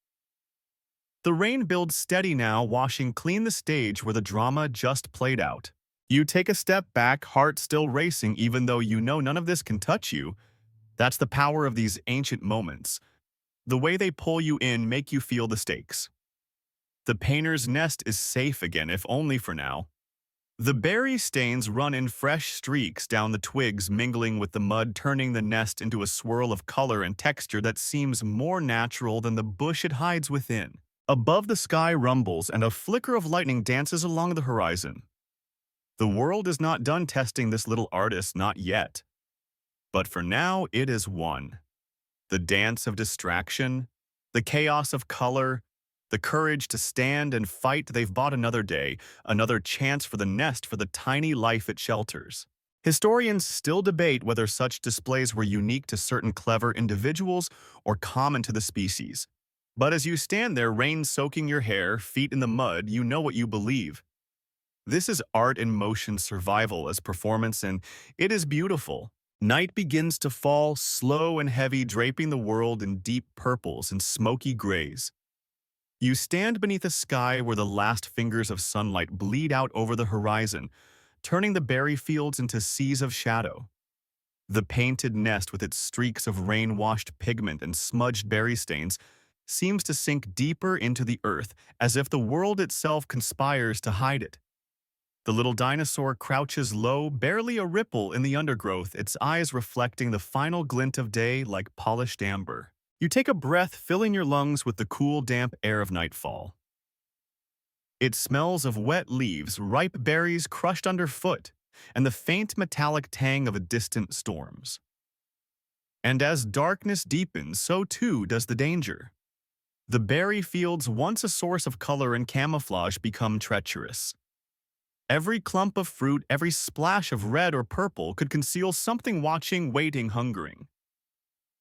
The rain builds steady now, washing clean the stage where the drama just played out. You take a step back, heart still racing even though you know none of this can touch you. That's the power of these ancient moments. The way they pull you in, make you feel the stakes. The painter's nest is safe again, if only for now. The berry stains run in fresh streaks down the twigs, mingling with the mud, turning the nest into a swirl of color and texture that seems more natural than the bush it hides within. Above, the sky rumbles and a flicker of lightning dances along the horizon. The world is not done testing this little artist, not yet. But for now, it is won. The dance of distraction, the chaos of color, the courage to stand and fight. They've bought another day, another chance for the nest, for the tiny life it shelters. Historians still debate whether such displays were unique to certain clever individuals or common to the species. But as you stand there, rain soaking your hair, feet in the mud, you know what you believe. This is art in motion, survival as performance, and it is beautiful. Night begins to fall, slow and heavy, draping the world in deep purples and smoky grays. You stand beneath a sky where the last fingers of sunlight bleed out over the horizon, turning the berry fields into seas of shadow. The painted nest, with its streaks of rain-washed pigment and smudged berry stains, seems to sink deeper into the earth, as if the world itself conspires to hide it. The little dinosaur crouches low, barely a ripple in the undergrowth, its eyes reflecting the final glint of day like polished amber. You take a breath, filling your lungs with the cool, damp air of nightfall. It smells of wet leaves, ripe berries crushed underfoot, and the faint metallic tang of distant storms. And as darkness deepens, so too does the danger. The berry fields, once a source of color and camouflage, become treacherous. Every clump of fruit, every splash of red or purple could conceal something watching, waiting, hungering.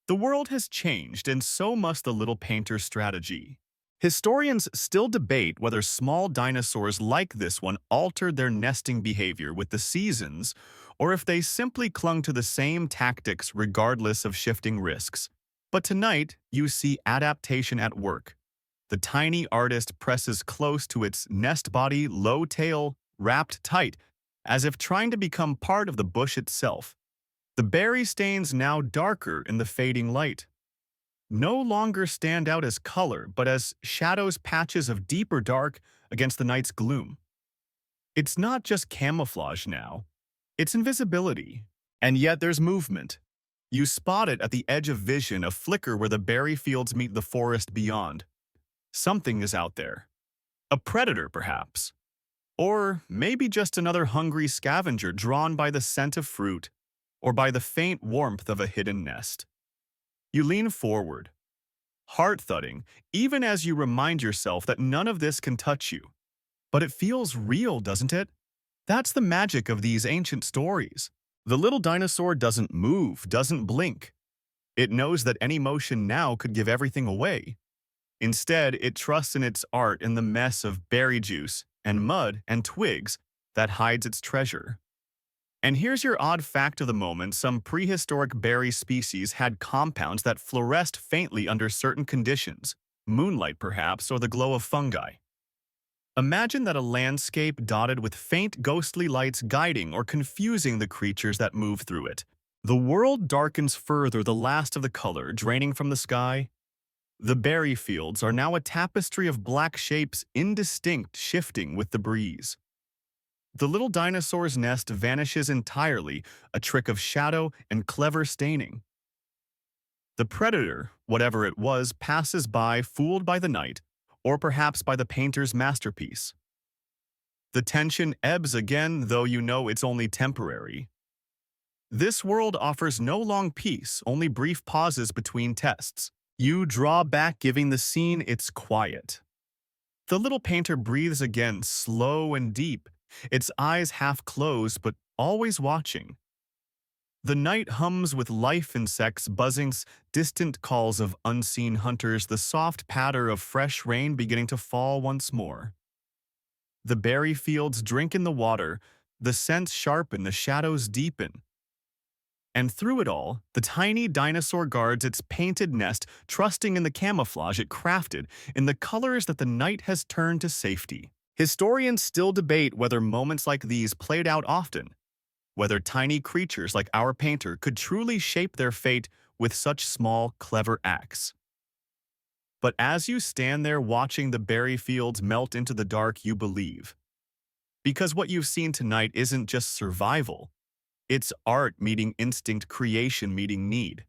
The world has changed, and so must the little painter's strategy. Historians still debate whether small dinosaurs like this one altered their nesting behavior with the seasons, or if they simply clung to the same tactics regardless of shifting risks. But tonight, you see adaptation at work. The tiny artist presses close to its nest body, low tail wrapped tight, as if trying to become part of the bush itself. The berry stains now darker in the fading light, no longer stand out as color, but as shadows patches of deeper dark against the night's gloom. It's not just camouflage now, it's invisibility. And yet there's movement. You spot it at the edge of vision, a flicker where the berry fields meet the forest beyond. Something is out there. A predator, perhaps. Or maybe just another hungry scavenger drawn by the scent of fruit or by the faint warmth of a hidden nest. You lean forward, heart thudding, even as you remind yourself that none of this can touch you. But it feels real, doesn't it? That's the magic of these ancient stories. The little dinosaur doesn't move, doesn't blink. It knows that any motion now could give everything away. Instead, it trusts in its art in the mess of berry juice and mud and twigs that hides its treasure. And here's your odd fact of the moment: some prehistoric berry species had compounds that fluoresced faintly under certain conditions, moonlight perhaps, or the glow of fungi. Imagine that a landscape dotted with faint ghostly lights guiding or confusing the creatures that move through it. The world darkens further, the last of the color draining from the sky. The berry fields are now a tapestry of black shapes, indistinct, shifting with the breeze. The little dinosaur's nest vanishes entirely, a trick of shadow and clever staining. The predator, whatever it was, passes by, fooled by the night, or perhaps by the painter's masterpiece. The tension ebbs again, though you know it's only temporary. This world offers no long peace, only brief pauses between tests. You draw back, giving the scene its quiet. The little painter breathes again, slow and deep, its eyes half closed but always watching. The night hums with life, insects, buzzings, distant calls of unseen hunters, the soft patter of fresh rain beginning to fall once more. The berry fields drink in the water, the scents sharpen, the shadows deepen. And through it all, the tiny dinosaur guards its painted nest, trusting in the camouflage it crafted, in the colors that the night has turned to safety. Historians still debate whether moments like these played out often, whether tiny creatures like our painter could truly shape their fate with such small, clever acts. But as you stand there watching the berry fields melt into the dark, you believe. Because what you've seen tonight isn't just survival, it's art meeting instinct, creation meeting need.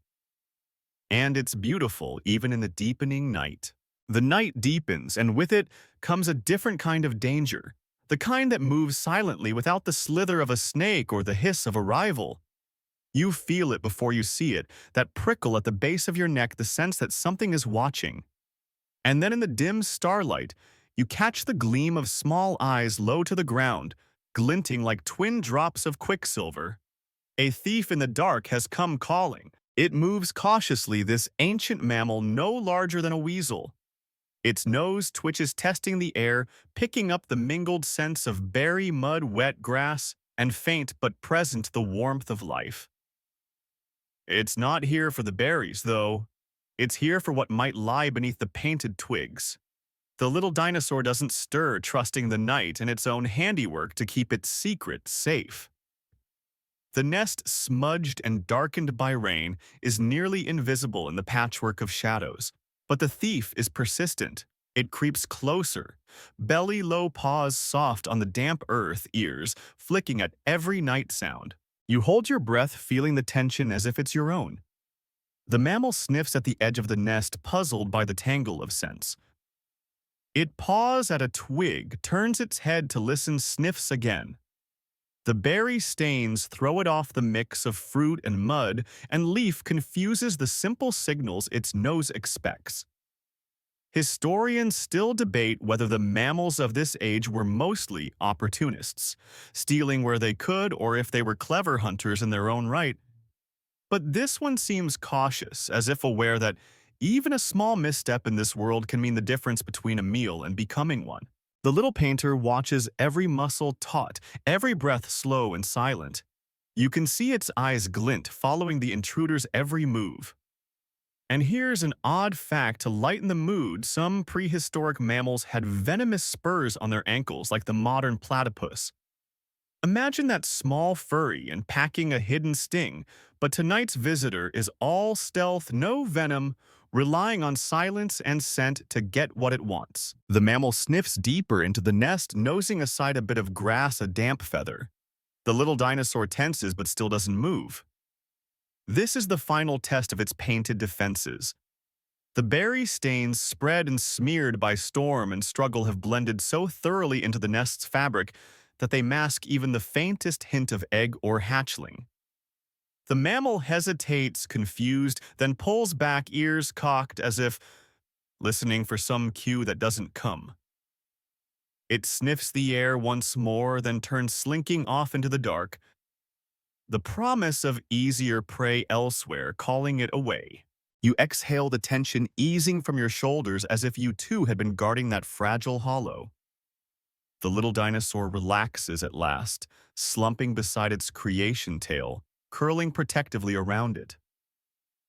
And it's beautiful, even in the deepening night. The night deepens, and with it comes a different kind of danger, the kind that moves silently without the slither of a snake or the hiss of a rival. You feel it before you see it, that prickle at the base of your neck, the sense that something is watching. And then in the dim starlight, you catch the gleam of small eyes low to the ground, glinting like twin drops of quicksilver. A thief in the dark has come calling. It moves cautiously, this ancient mammal no larger than a weasel. Its nose twitches, testing the air, picking up the mingled scents of berry, mud, wet grass, and faint but present the warmth of life. It's not here for the berries, though. It's here for what might lie beneath the painted twigs. The little dinosaur doesn't stir, trusting the night and its own handiwork to keep its secret safe. The nest, smudged and darkened by rain, is nearly invisible in the patchwork of shadows. But the thief is persistent. It creeps closer, belly low, paws soft on the damp earth, ears flicking at every night sound. You hold your breath, feeling the tension as if it's your own. The mammal sniffs at the edge of the nest, puzzled by the tangle of scents. It paws at a twig, turns its head to listen, sniffs again. The berry stains throw it off the mix of fruit and mud, and leaf confuses the simple signals its nose expects. Historians still debate whether the mammals of this age were mostly opportunists, stealing where they could, or if they were clever hunters in their own right. But this one seems cautious, as if aware that even a small misstep in this world can mean the difference between a meal and becoming one. The little painter watches every muscle taut, every breath slow and silent. You can see its eyes glint, following the intruder's every move. And here's an odd fact to lighten the mood: some prehistoric mammals had venomous spurs on their ankles like the modern platypus. Imagine that small furry and packing a hidden sting, but tonight's visitor is all stealth, no venom, relying on silence and scent to get what it wants. The mammal sniffs deeper into the nest, nosing aside a bit of grass, a damp feather. The little dinosaur tenses but still doesn't move. This is the final test of its painted defenses. The berry stains spread and smeared by storm and struggle have blended so thoroughly into the nest's fabric that they mask even the faintest hint of egg or hatchling. The mammal hesitates, confused, then pulls back, ears cocked as if listening for some cue that doesn't come. It sniffs the air once more, then turns slinking off into the dark, the promise of easier prey elsewhere calling it away. You exhale, the tension easing from your shoulders as if you too had been guarding that fragile hollow. The little dinosaur relaxes at last, slumping beside its creation tail, curling protectively around it.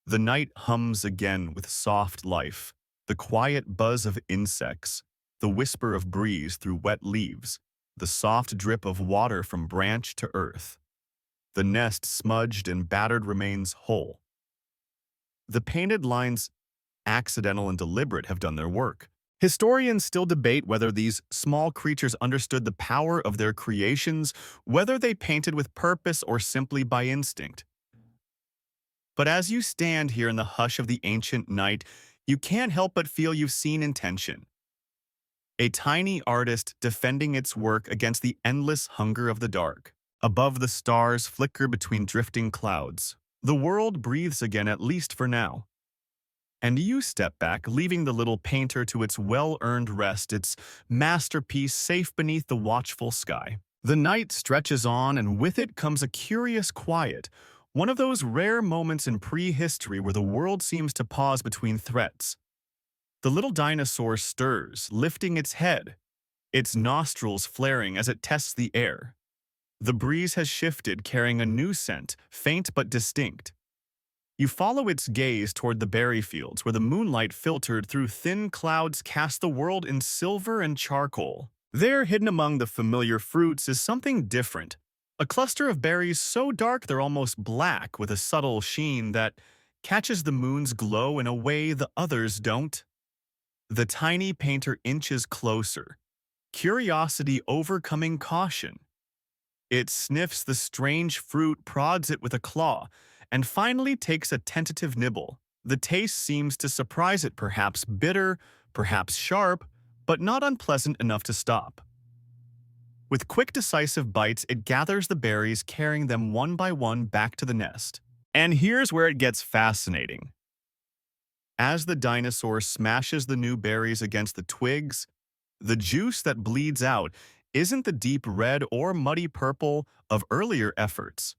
The night hums again with soft life, the quiet buzz of insects, the whisper of breeze through wet leaves, the soft drip of water from branch to earth. The nest, smudged and battered, remains whole. The painted lines, accidental and deliberate, have done their work. Historians still debate whether these small creatures understood the power of their creations, whether they painted with purpose or simply by instinct. But as you stand here in the hush of the ancient night, you can't help but feel you've seen intention. A tiny artist defending its work against the endless hunger of the dark. Above, the stars flicker between drifting clouds. The world breathes again, at least for now. And you step back, leaving the little painter to its well-earned rest, its masterpiece safe beneath the watchful sky. The night stretches on, and with it comes a curious quiet, one of those rare moments in prehistory where the world seems to pause between threats. The little dinosaur stirs, lifting its head, its nostrils flaring as it tests the air. The breeze has shifted, carrying a new scent, faint but distinct. You follow its gaze toward the berry fields, where the moonlight filtered through thin clouds cast the world in silver and charcoal. There, hidden among the familiar fruits, is something different. A cluster of berries so dark they're almost black, with a subtle sheen that catches the moon's glow in a way the others don't. The tiny painter inches closer, curiosity overcoming caution. It sniffs the strange fruit, prods it with a claw, and finally takes a tentative nibble. The taste seems to surprise it, perhaps bitter, perhaps sharp, but not unpleasant enough to stop. With quick, decisive bites, it gathers the berries, carrying them one by one back to the nest. And here's where it gets fascinating. As the dinosaur smashes the new berries against the twigs, the juice that bleeds out isn't the deep red or muddy purple of earlier efforts.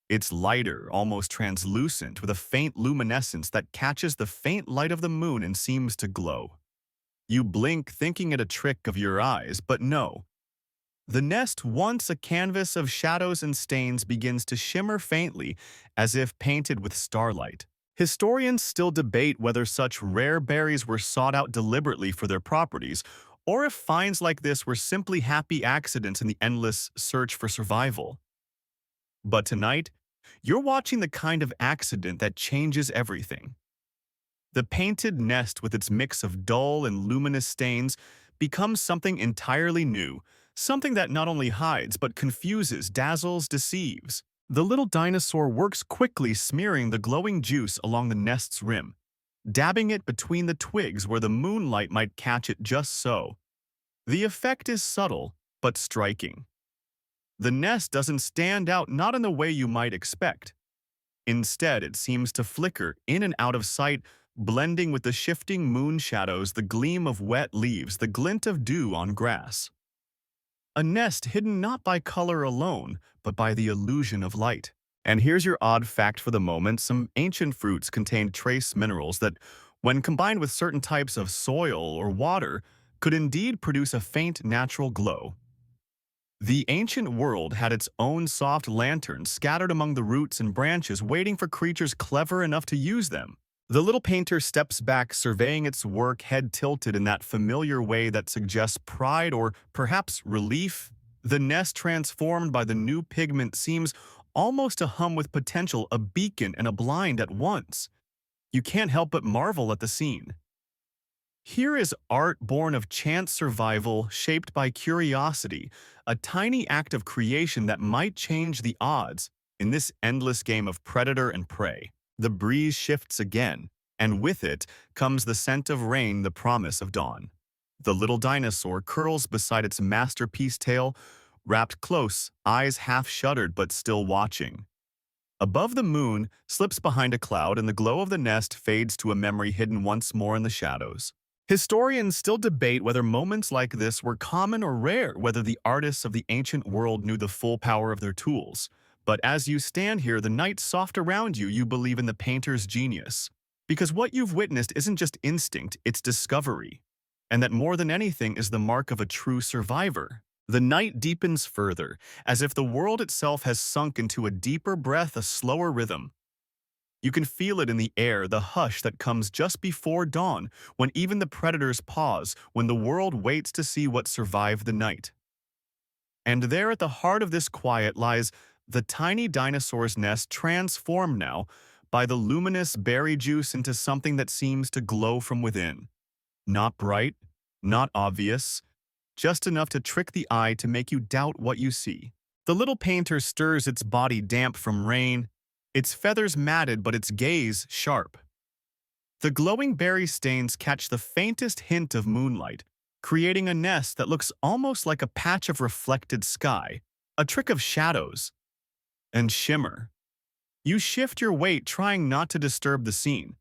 It's lighter, almost translucent, with a faint luminescence that catches the faint light of the moon and seems to glow. You blink, thinking it a trick of your eyes, but no. The nest, once a canvas of shadows and stains, begins to shimmer faintly, as if painted with starlight. Historians still debate whether such rare berries were sought out deliberately for their properties, or if finds like this were simply happy accidents in the endless search for survival. But tonight, you're watching the kind of accident that changes everything. The painted nest, with its mix of dull and luminous stains, becomes something entirely new, something that not only hides but confuses, dazzles, deceives. The little dinosaur works quickly, smearing the glowing juice along the nest's rim, dabbing it between the twigs where the moonlight might catch it just so. The effect is subtle, but striking. The nest doesn't stand out, not in the way you might expect. Instead, it seems to flicker in and out of sight, blending with the shifting moon shadows, the gleam of wet leaves, the glint of dew on grass. A nest hidden not by color alone, but by the illusion of light. And here's your odd fact for the moment: some ancient fruits contained trace minerals that, when combined with certain types of soil or water, could indeed produce a faint natural glow. The ancient world had its own soft lanterns scattered among the roots and branches, waiting for creatures clever enough to use them. The little painter steps back, surveying its work, head tilted in that familiar way that suggests pride or perhaps relief. The nest transformed by the new pigment seems almost to hum with potential, a beacon and a blind at once. You can't help but marvel at the scene. Here is art born of chance survival, shaped by curiosity, a tiny act of creation that might change the odds in this endless game of predator and prey. The breeze shifts again, and with it comes the scent of rain, the promise of dawn. The little dinosaur curls beside its masterpiece tail, wrapped close, eyes half shuttered but still watching. Above the moon slips behind a cloud, and the glow of the nest fades to a memory hidden once more in the shadows. Historians still debate whether moments like this were common or rare, whether the artists of the ancient world knew the full power of their tools. But as you stand here, the night soft around you, you believe in the painter's genius. Because what you've witnessed isn't just instinct, it's discovery. And that more than anything is the mark of a true survivor. The night deepens further, as if the world itself has sunk into a deeper breath, a slower rhythm. You can feel it in the air, the hush that comes just before dawn, when even the predators pause, when the world waits to see what survived the night. And there at the heart of this quiet lies the tiny dinosaur's nest, transformed now by the luminous berry juice into something that seems to glow from within. Not bright, not obvious, just enough to trick the eye to make you doubt what you see. The little painter stirs its body damp from rain, its feathers matted but its gaze sharp. The glowing berry stains catch the faintest hint of moonlight, creating a nest that looks almost like a patch of reflected sky, a trick of shadows and shimmer. You shift your weight, trying not to disturb the scene,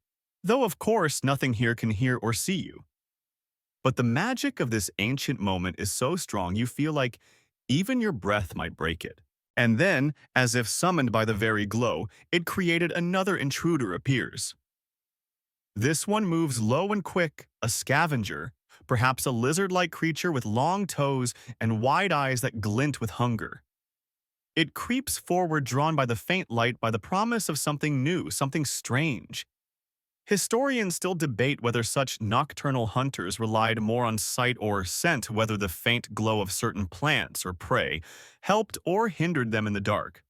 though of course nothing here can hear or see you. But the magic of this ancient moment is so strong you feel like even your breath might break it. And then, as if summoned by the very glow, it created another intruder appears. This one moves low and quick, a scavenger, perhaps a lizard-like creature with long toes and wide eyes that glint with hunger. It creeps forward, drawn by the faint light, by the promise of something new, something strange. Historians still debate whether such nocturnal hunters relied more on sight or scent, whether the faint glow of certain plants or prey helped or hindered them in the dark.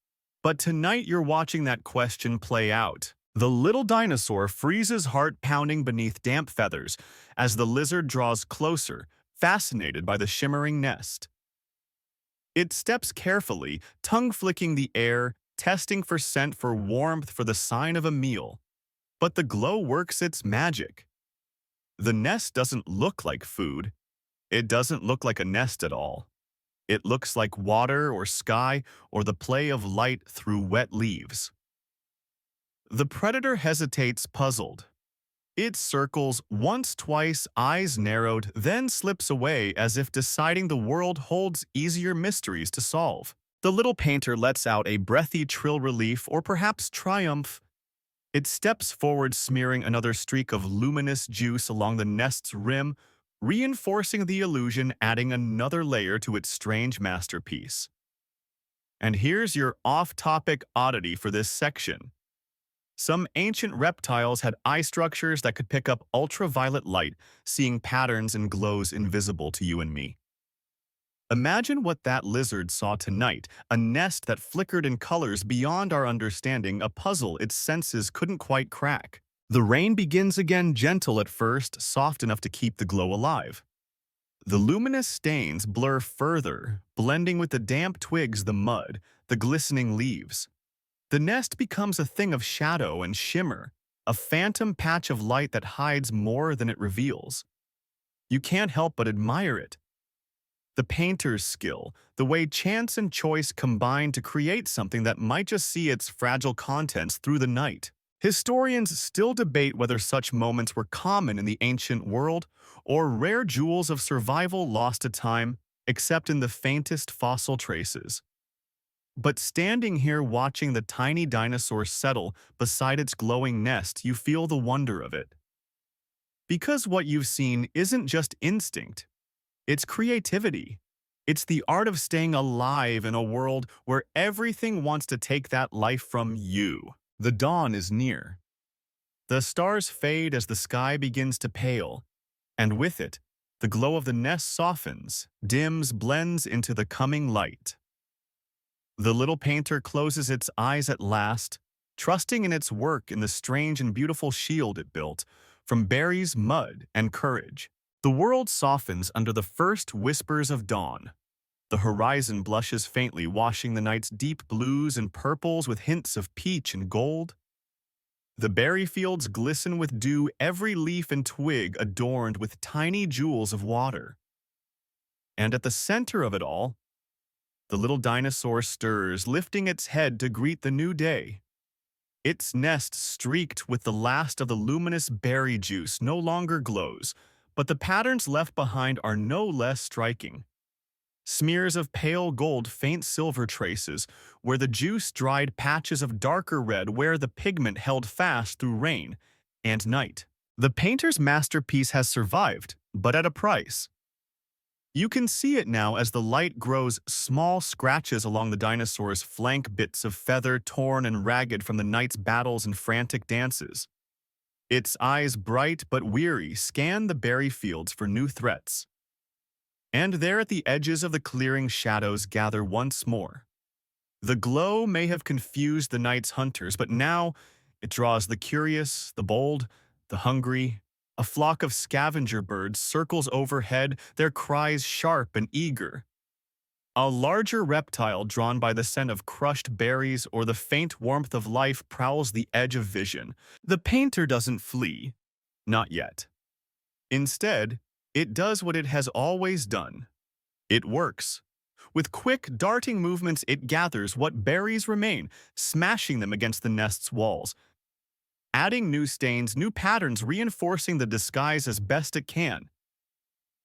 But tonight you're watching that question play out. The little dinosaur freezes, heart pounding beneath damp feathers, as the lizard draws closer, fascinated by the shimmering nest. It steps carefully, tongue flicking the air, testing for scent, for warmth, for the sign of a meal. But the glow works its magic. The nest doesn't look like food. It doesn't look like a nest at all. It looks like water or sky or the play of light through wet leaves. The predator hesitates, puzzled. It circles once, twice, eyes narrowed, then slips away as if deciding the world holds easier mysteries to solve. The little painter lets out a breathy trill, relief or perhaps triumph. It steps forward, smearing another streak of luminous juice along the nest's rim, reinforcing the illusion, adding another layer to its strange masterpiece. And here's your off-topic oddity for this section. Some ancient reptiles had eye structures that could pick up ultraviolet light, seeing patterns and glows invisible to you and me. Imagine what that lizard saw tonight, a nest that flickered in colors beyond our understanding, a puzzle its senses couldn't quite crack. The rain begins again, gentle at first, soft enough to keep the glow alive. The luminous stains blur further, blending with the damp twigs, the mud, the glistening leaves. The nest becomes a thing of shadow and shimmer, a phantom patch of light that hides more than it reveals. You can't help but admire it. The painter's skill, the way chance and choice combine to create something that might just see its fragile contents through the night. Historians still debate whether such moments were common in the ancient world or rare jewels of survival lost to time, except in the faintest fossil traces. But standing here watching the tiny dinosaur settle beside its glowing nest, you feel the wonder of it. Because what you've seen isn't just instinct. It's creativity. It's the art of staying alive in a world where everything wants to take that life from you. The dawn is near. The stars fade as the sky begins to pale, and with it, The glow of the nest softens, dims, blends into the coming light. The little painter closes its eyes at last, trusting in its work in the strange and beautiful shield it built, from berries, mud, and courage. The world softens under the first whispers of dawn. The horizon blushes faintly, washing the night's deep blues and purples with hints of peach and gold. The berry fields glisten with dew, every leaf and twig adorned with tiny jewels of water. And at the center of it all, the little dinosaur stirs, lifting its head to greet the new day. Its nest, streaked with the last of the luminous berry juice, no longer glows, but the patterns left behind are no less striking. Smears of pale gold, faint silver traces, where the juice dried patches of darker red where the pigment held fast through rain and night. The painter's masterpiece has survived, but at a price. You can see it now as the light grows, small scratches along the dinosaur's flank, bits of feather torn and ragged from the night's battles and frantic dances. Its eyes, bright but weary, scan the berry fields for new threats. And there at the edges of the clearing, shadows gather once more. The glow may have confused the night's hunters, but now it draws the curious, the bold, the hungry. A flock of scavenger birds circles overhead, their cries sharp and eager. A larger reptile drawn by the scent of crushed berries or the faint warmth of life prowls the edge of vision. The painter doesn't flee. Not yet. Instead, it does what it has always done. It works. With quick, darting movements, it gathers what berries remain, smashing them against the nest's walls, adding new stains, new patterns, reinforcing the disguise as best it can.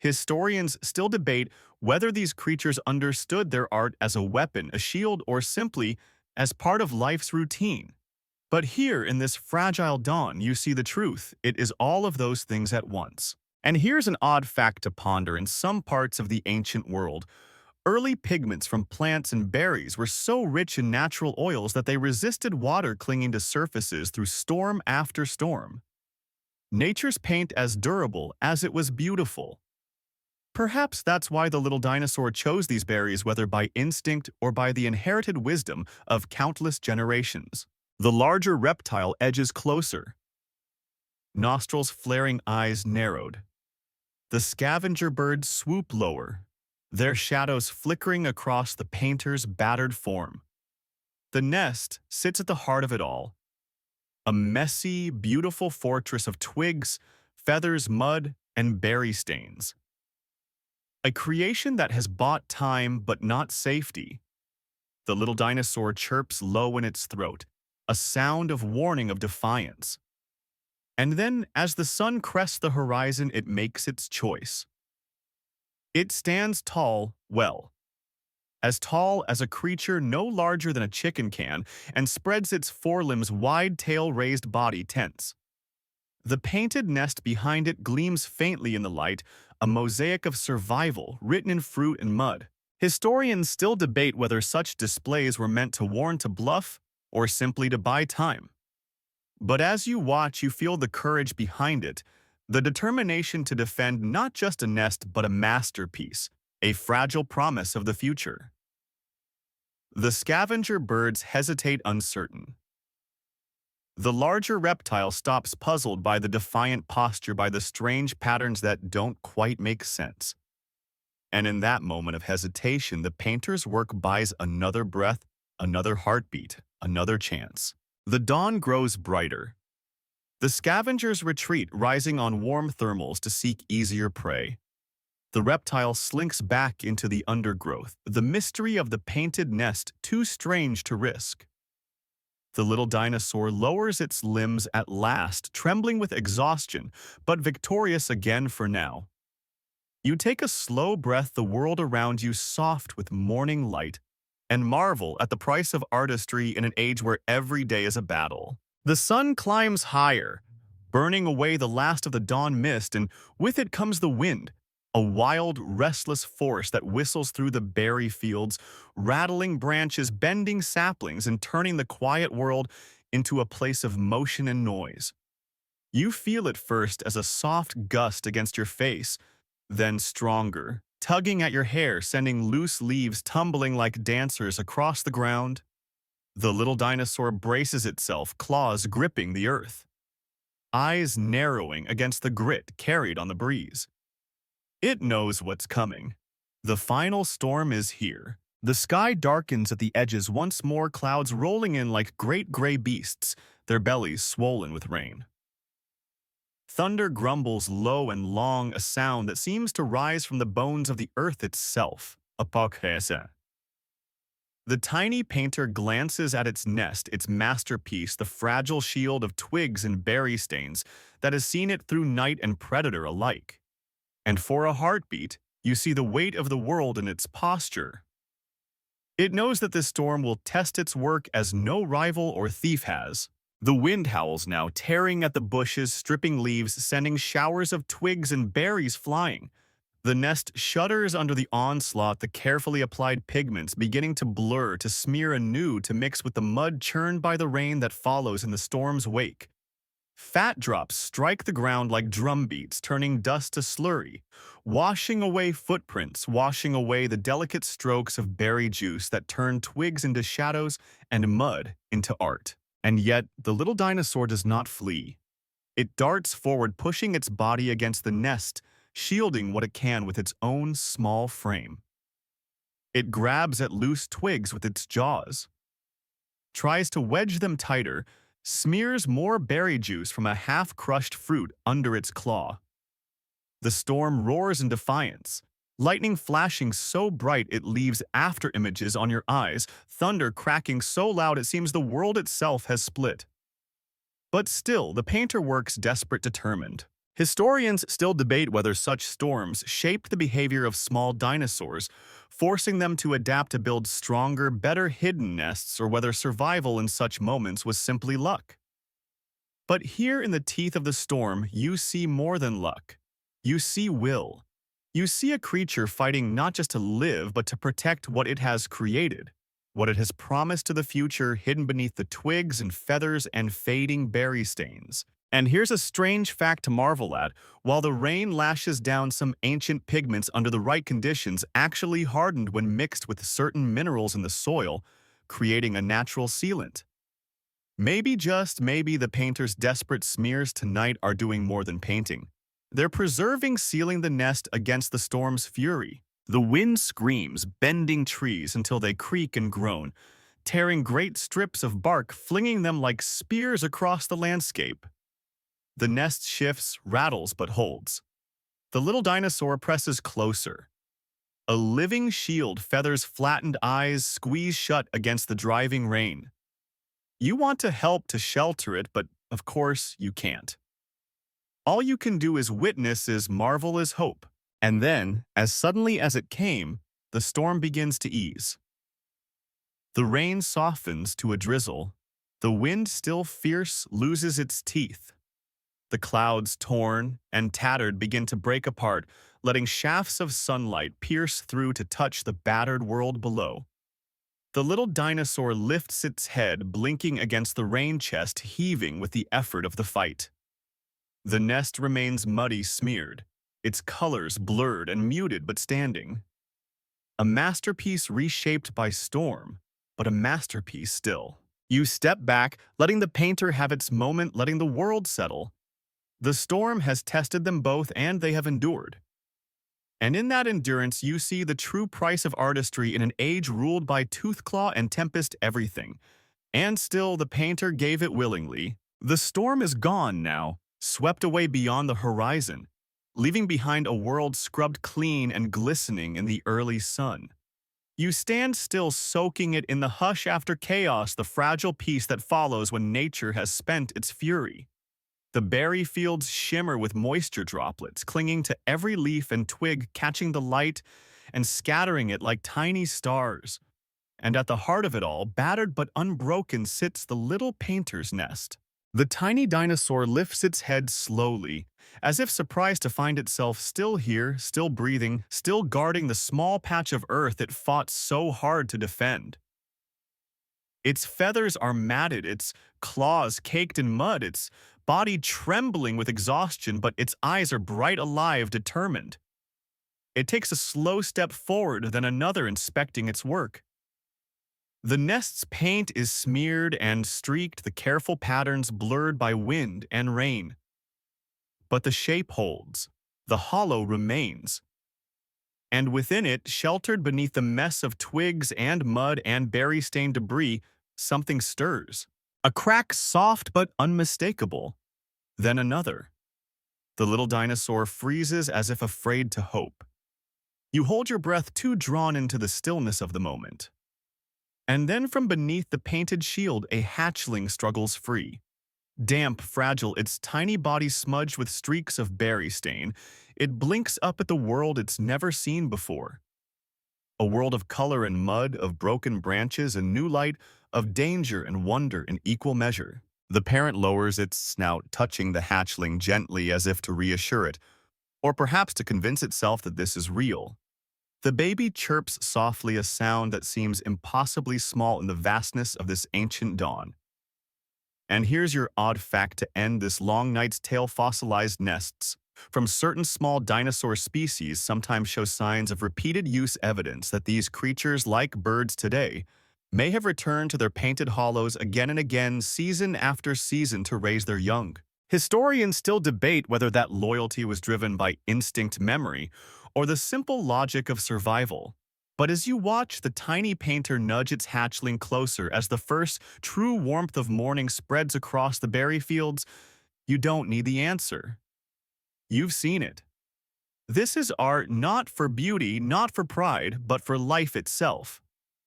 Historians still debate whether these creatures understood their art as a weapon, a shield, or simply as part of life's routine. But here, in this fragile dawn, you see the truth. It is all of those things at once. And here's an odd fact to ponder. In some parts of the ancient world, early pigments from plants and berries were so rich in natural oils that they resisted water clinging to surfaces through storm after storm. Nature's paint as durable as it was beautiful. Perhaps that's why the little dinosaur chose these berries, whether by instinct or by the inherited wisdom of countless generations. The larger reptile edges closer, nostrils flaring, eyes narrowed. The scavenger birds swoop lower, their shadows flickering across the painter's battered form. The nest sits at the heart of it all, a messy, beautiful fortress of twigs, feathers, mud, and berry stains. A creation that has bought time but not safety. The little dinosaur chirps low in its throat, a sound of warning, of defiance. And then, as the sun crests the horizon, it makes its choice. It stands tall, well, as tall as a creature no larger than a chicken can, and spreads its forelimbs wide, tail raised, body tense. The painted nest behind it gleams faintly in the light, a mosaic of survival written in fruit and mud. Historians still debate whether such displays were meant to warn, to bluff, or simply to buy time. But as you watch, you feel the courage behind it, the determination to defend not just a nest but a masterpiece, a fragile promise of the future. The scavenger birds hesitate, uncertain. The larger reptile stops, puzzled by the defiant posture, by the strange patterns that don't quite make sense. And in that moment of hesitation, the painter's work buys another breath, another heartbeat, another chance. The dawn grows brighter. The scavengers retreat, rising on warm thermals to seek easier prey. The reptile slinks back into the undergrowth, the mystery of the painted nest too strange to risk. The little dinosaur lowers its limbs at last, trembling with exhaustion, but victorious again for now. You take a slow breath, the world around you soft with morning light, and marvel at the price of artistry in an age where every day is a battle. The sun climbs higher, burning away the last of the dawn mist, and with it comes the wind, a wild, restless force that whistles through the berry fields, rattling branches, bending saplings, and turning the quiet world into a place of motion and noise. You feel it first as a soft gust against your face, then stronger, tugging at your hair, sending loose leaves tumbling like dancers across the ground. The little dinosaur braces itself, claws gripping the earth, eyes narrowing against the grit carried on the breeze. It knows what's coming. The final storm is here. The sky darkens at the edges, once more clouds rolling in like great gray beasts, their bellies swollen with rain. Thunder grumbles low and long, a sound that seems to rise from the bones of the earth itself. Apocalypse. The tiny painter glances at its nest, its masterpiece, the fragile shield of twigs and berry stains that has seen it through night and predator alike. And for a heartbeat, you see the weight of the world in its posture. It knows that this storm will test its work as no rival or thief has. The wind howls now, tearing at the bushes, stripping leaves, sending showers of twigs and berries flying. The nest shudders under the onslaught, the carefully applied pigments beginning to blur, to smear anew, to mix with the mud churned by the rain that follows in the storm's wake. Fat drops strike the ground like drumbeats, turning dust to slurry, washing away footprints, washing away the delicate strokes of berry juice that turn twigs into shadows and mud into art. And yet, the little dinosaur does not flee. It darts forward, pushing its body against the nest, shielding what it can with its own small frame. It grabs at loose twigs with its jaws, tries to wedge them tighter, smears more berry juice from a half-crushed fruit under its claw. The storm roars in defiance, lightning flashing so bright it leaves after-images on your eyes, thunder cracking so loud it seems the world itself has split. But still, the painter works desperate, determined. Historians still debate whether such storms shaped the behavior of small dinosaurs, forcing them to adapt to build stronger, better hidden nests, or whether survival in such moments was simply luck. But here in the teeth of the storm, you see more than luck. You see will. You see a creature fighting not just to live, but to protect what it has created, what it has promised to the future, hidden beneath the twigs and feathers and fading berry stains. And here's a strange fact to marvel at. While the rain lashes down, some ancient pigments under the right conditions actually hardened when mixed with certain minerals in the soil, creating a natural sealant. Maybe, just maybe, the painter's desperate smears tonight are doing more than painting. They're preserving, sealing the nest against the storm's fury. The wind screams, bending trees until they creak and groan, tearing great strips of bark, flinging them like spears across the landscape. The nest shifts, rattles, but holds. The little dinosaur presses closer. A living shield, feathers, flattened eyes squeeze shut against the driving rain. You want to help, to shelter it, but of course you can't. All you can do is witness, is marvel, is hope. And then, as suddenly as it came, the storm begins to ease. The rain softens to a drizzle. The wind, still fierce, loses its teeth. The clouds, torn and tattered, begin to break apart, letting shafts of sunlight pierce through to touch the battered world below. The little dinosaur lifts its head, blinking against the rain chest, heaving with the effort of the fight. The nest remains muddy, smeared, its colors blurred and muted but standing. A masterpiece reshaped by storm, but a masterpiece still. You step back, letting the painter have its moment, letting the world settle. The storm has tested them both, and they have endured. And in that endurance, you see the true price of artistry in an age ruled by toothclaw and tempest everything. And still, the painter gave it willingly. The storm is gone now, swept away beyond the horizon, leaving behind a world scrubbed clean and glistening in the early sun. You stand still, soaking it in the hush after chaos, the fragile peace that follows when nature has spent its fury. The berry fields shimmer with moisture droplets, clinging to every leaf and twig, catching the light and scattering it like tiny stars. And at the heart of it all, battered but unbroken, sits the little painter's nest. The tiny dinosaur lifts its head slowly, as if surprised to find itself still here, still breathing, still guarding the small patch of earth it fought so hard to defend. Its feathers are matted, its claws caked in mud, its body trembling with exhaustion, but its eyes are bright, alive, determined. It takes a slow step forward, then another, inspecting its work. The nest's paint is smeared and streaked, the careful patterns blurred by wind and rain. But the shape holds. The hollow remains. And within it, sheltered beneath the mess of twigs and mud and berry-stained debris, something stirs. A crack soft but unmistakable. Then another. The little dinosaur freezes as if afraid to hope. You hold your breath, too drawn into the stillness of the moment. And then from beneath the painted shield, a hatchling struggles free. Damp, fragile, its tiny body smudged with streaks of berry stain, it blinks up at the world it's never seen before. A world of color and mud, of broken branches and new light, of danger and wonder in equal measure. The parent lowers its snout, touching the hatchling gently as if to reassure it, or perhaps to convince itself that this is real. The baby chirps softly, a sound that seems impossibly small in the vastness of this ancient dawn. And here's your odd fact to end this long night's tale: fossilized nests from certain small dinosaur species sometimes show signs of repeated use, evidence that these creatures, like birds today, may have returned to their painted hollows again and again, season after season, to raise their young. Historians still debate whether that loyalty was driven by instinct, memory, or the simple logic of survival. But as you watch the tiny painter nudge its hatchling closer as the first true warmth of morning spreads across the berry fields, you don't need the answer. You've seen it. This is art, not for beauty, not for pride, but for life itself.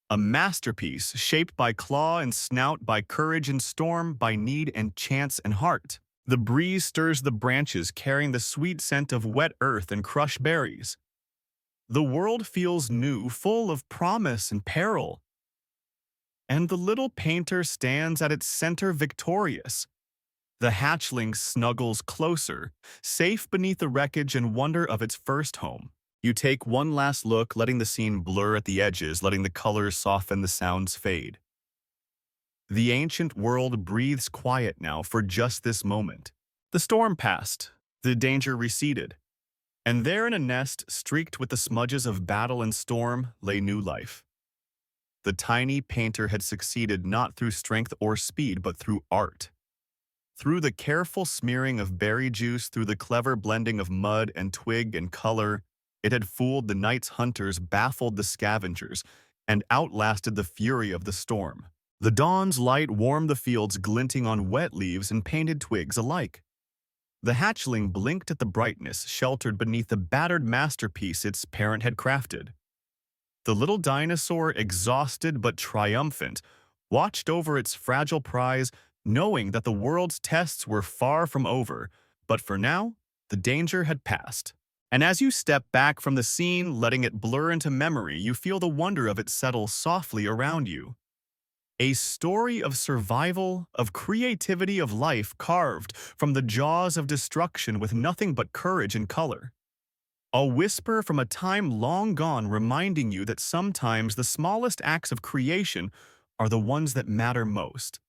A masterpiece shaped by claw and snout, by courage and storm, by need and chance and heart. The breeze stirs the branches, carrying the sweet scent of wet earth and crushed berries. The world feels new, full of promise and peril. And the little painter stands at its center, victorious. The hatchling snuggles closer, safe beneath the wreckage and wonder of its first home. You take one last look, letting the scene blur at the edges, letting the colors soften, the sounds fade. The ancient world breathes quiet now for just this moment. The storm passed, the danger receded, and there in a nest, streaked with the smudges of battle and storm, lay new life. The tiny painter had succeeded not through strength or speed, but through art. Through the careful smearing of berry juice, through the clever blending of mud and twig and color, it had fooled the night's hunters, baffled the scavengers, and outlasted the fury of the storm. The dawn's light warmed the fields, glinting on wet leaves and painted twigs alike. The hatchling blinked at the brightness, sheltered beneath the battered masterpiece its parent had crafted. The little dinosaur, exhausted but triumphant, watched over its fragile prize, knowing that the world's tests were far from over, but for now, the danger had passed. And as you step back from the scene, letting it blur into memory, you feel the wonder of it settle softly around you. A story of survival, of creativity, of life carved from the jaws of destruction with nothing but courage and color. A whisper from a time long gone, reminding you that sometimes the smallest acts of creation are the ones that matter most.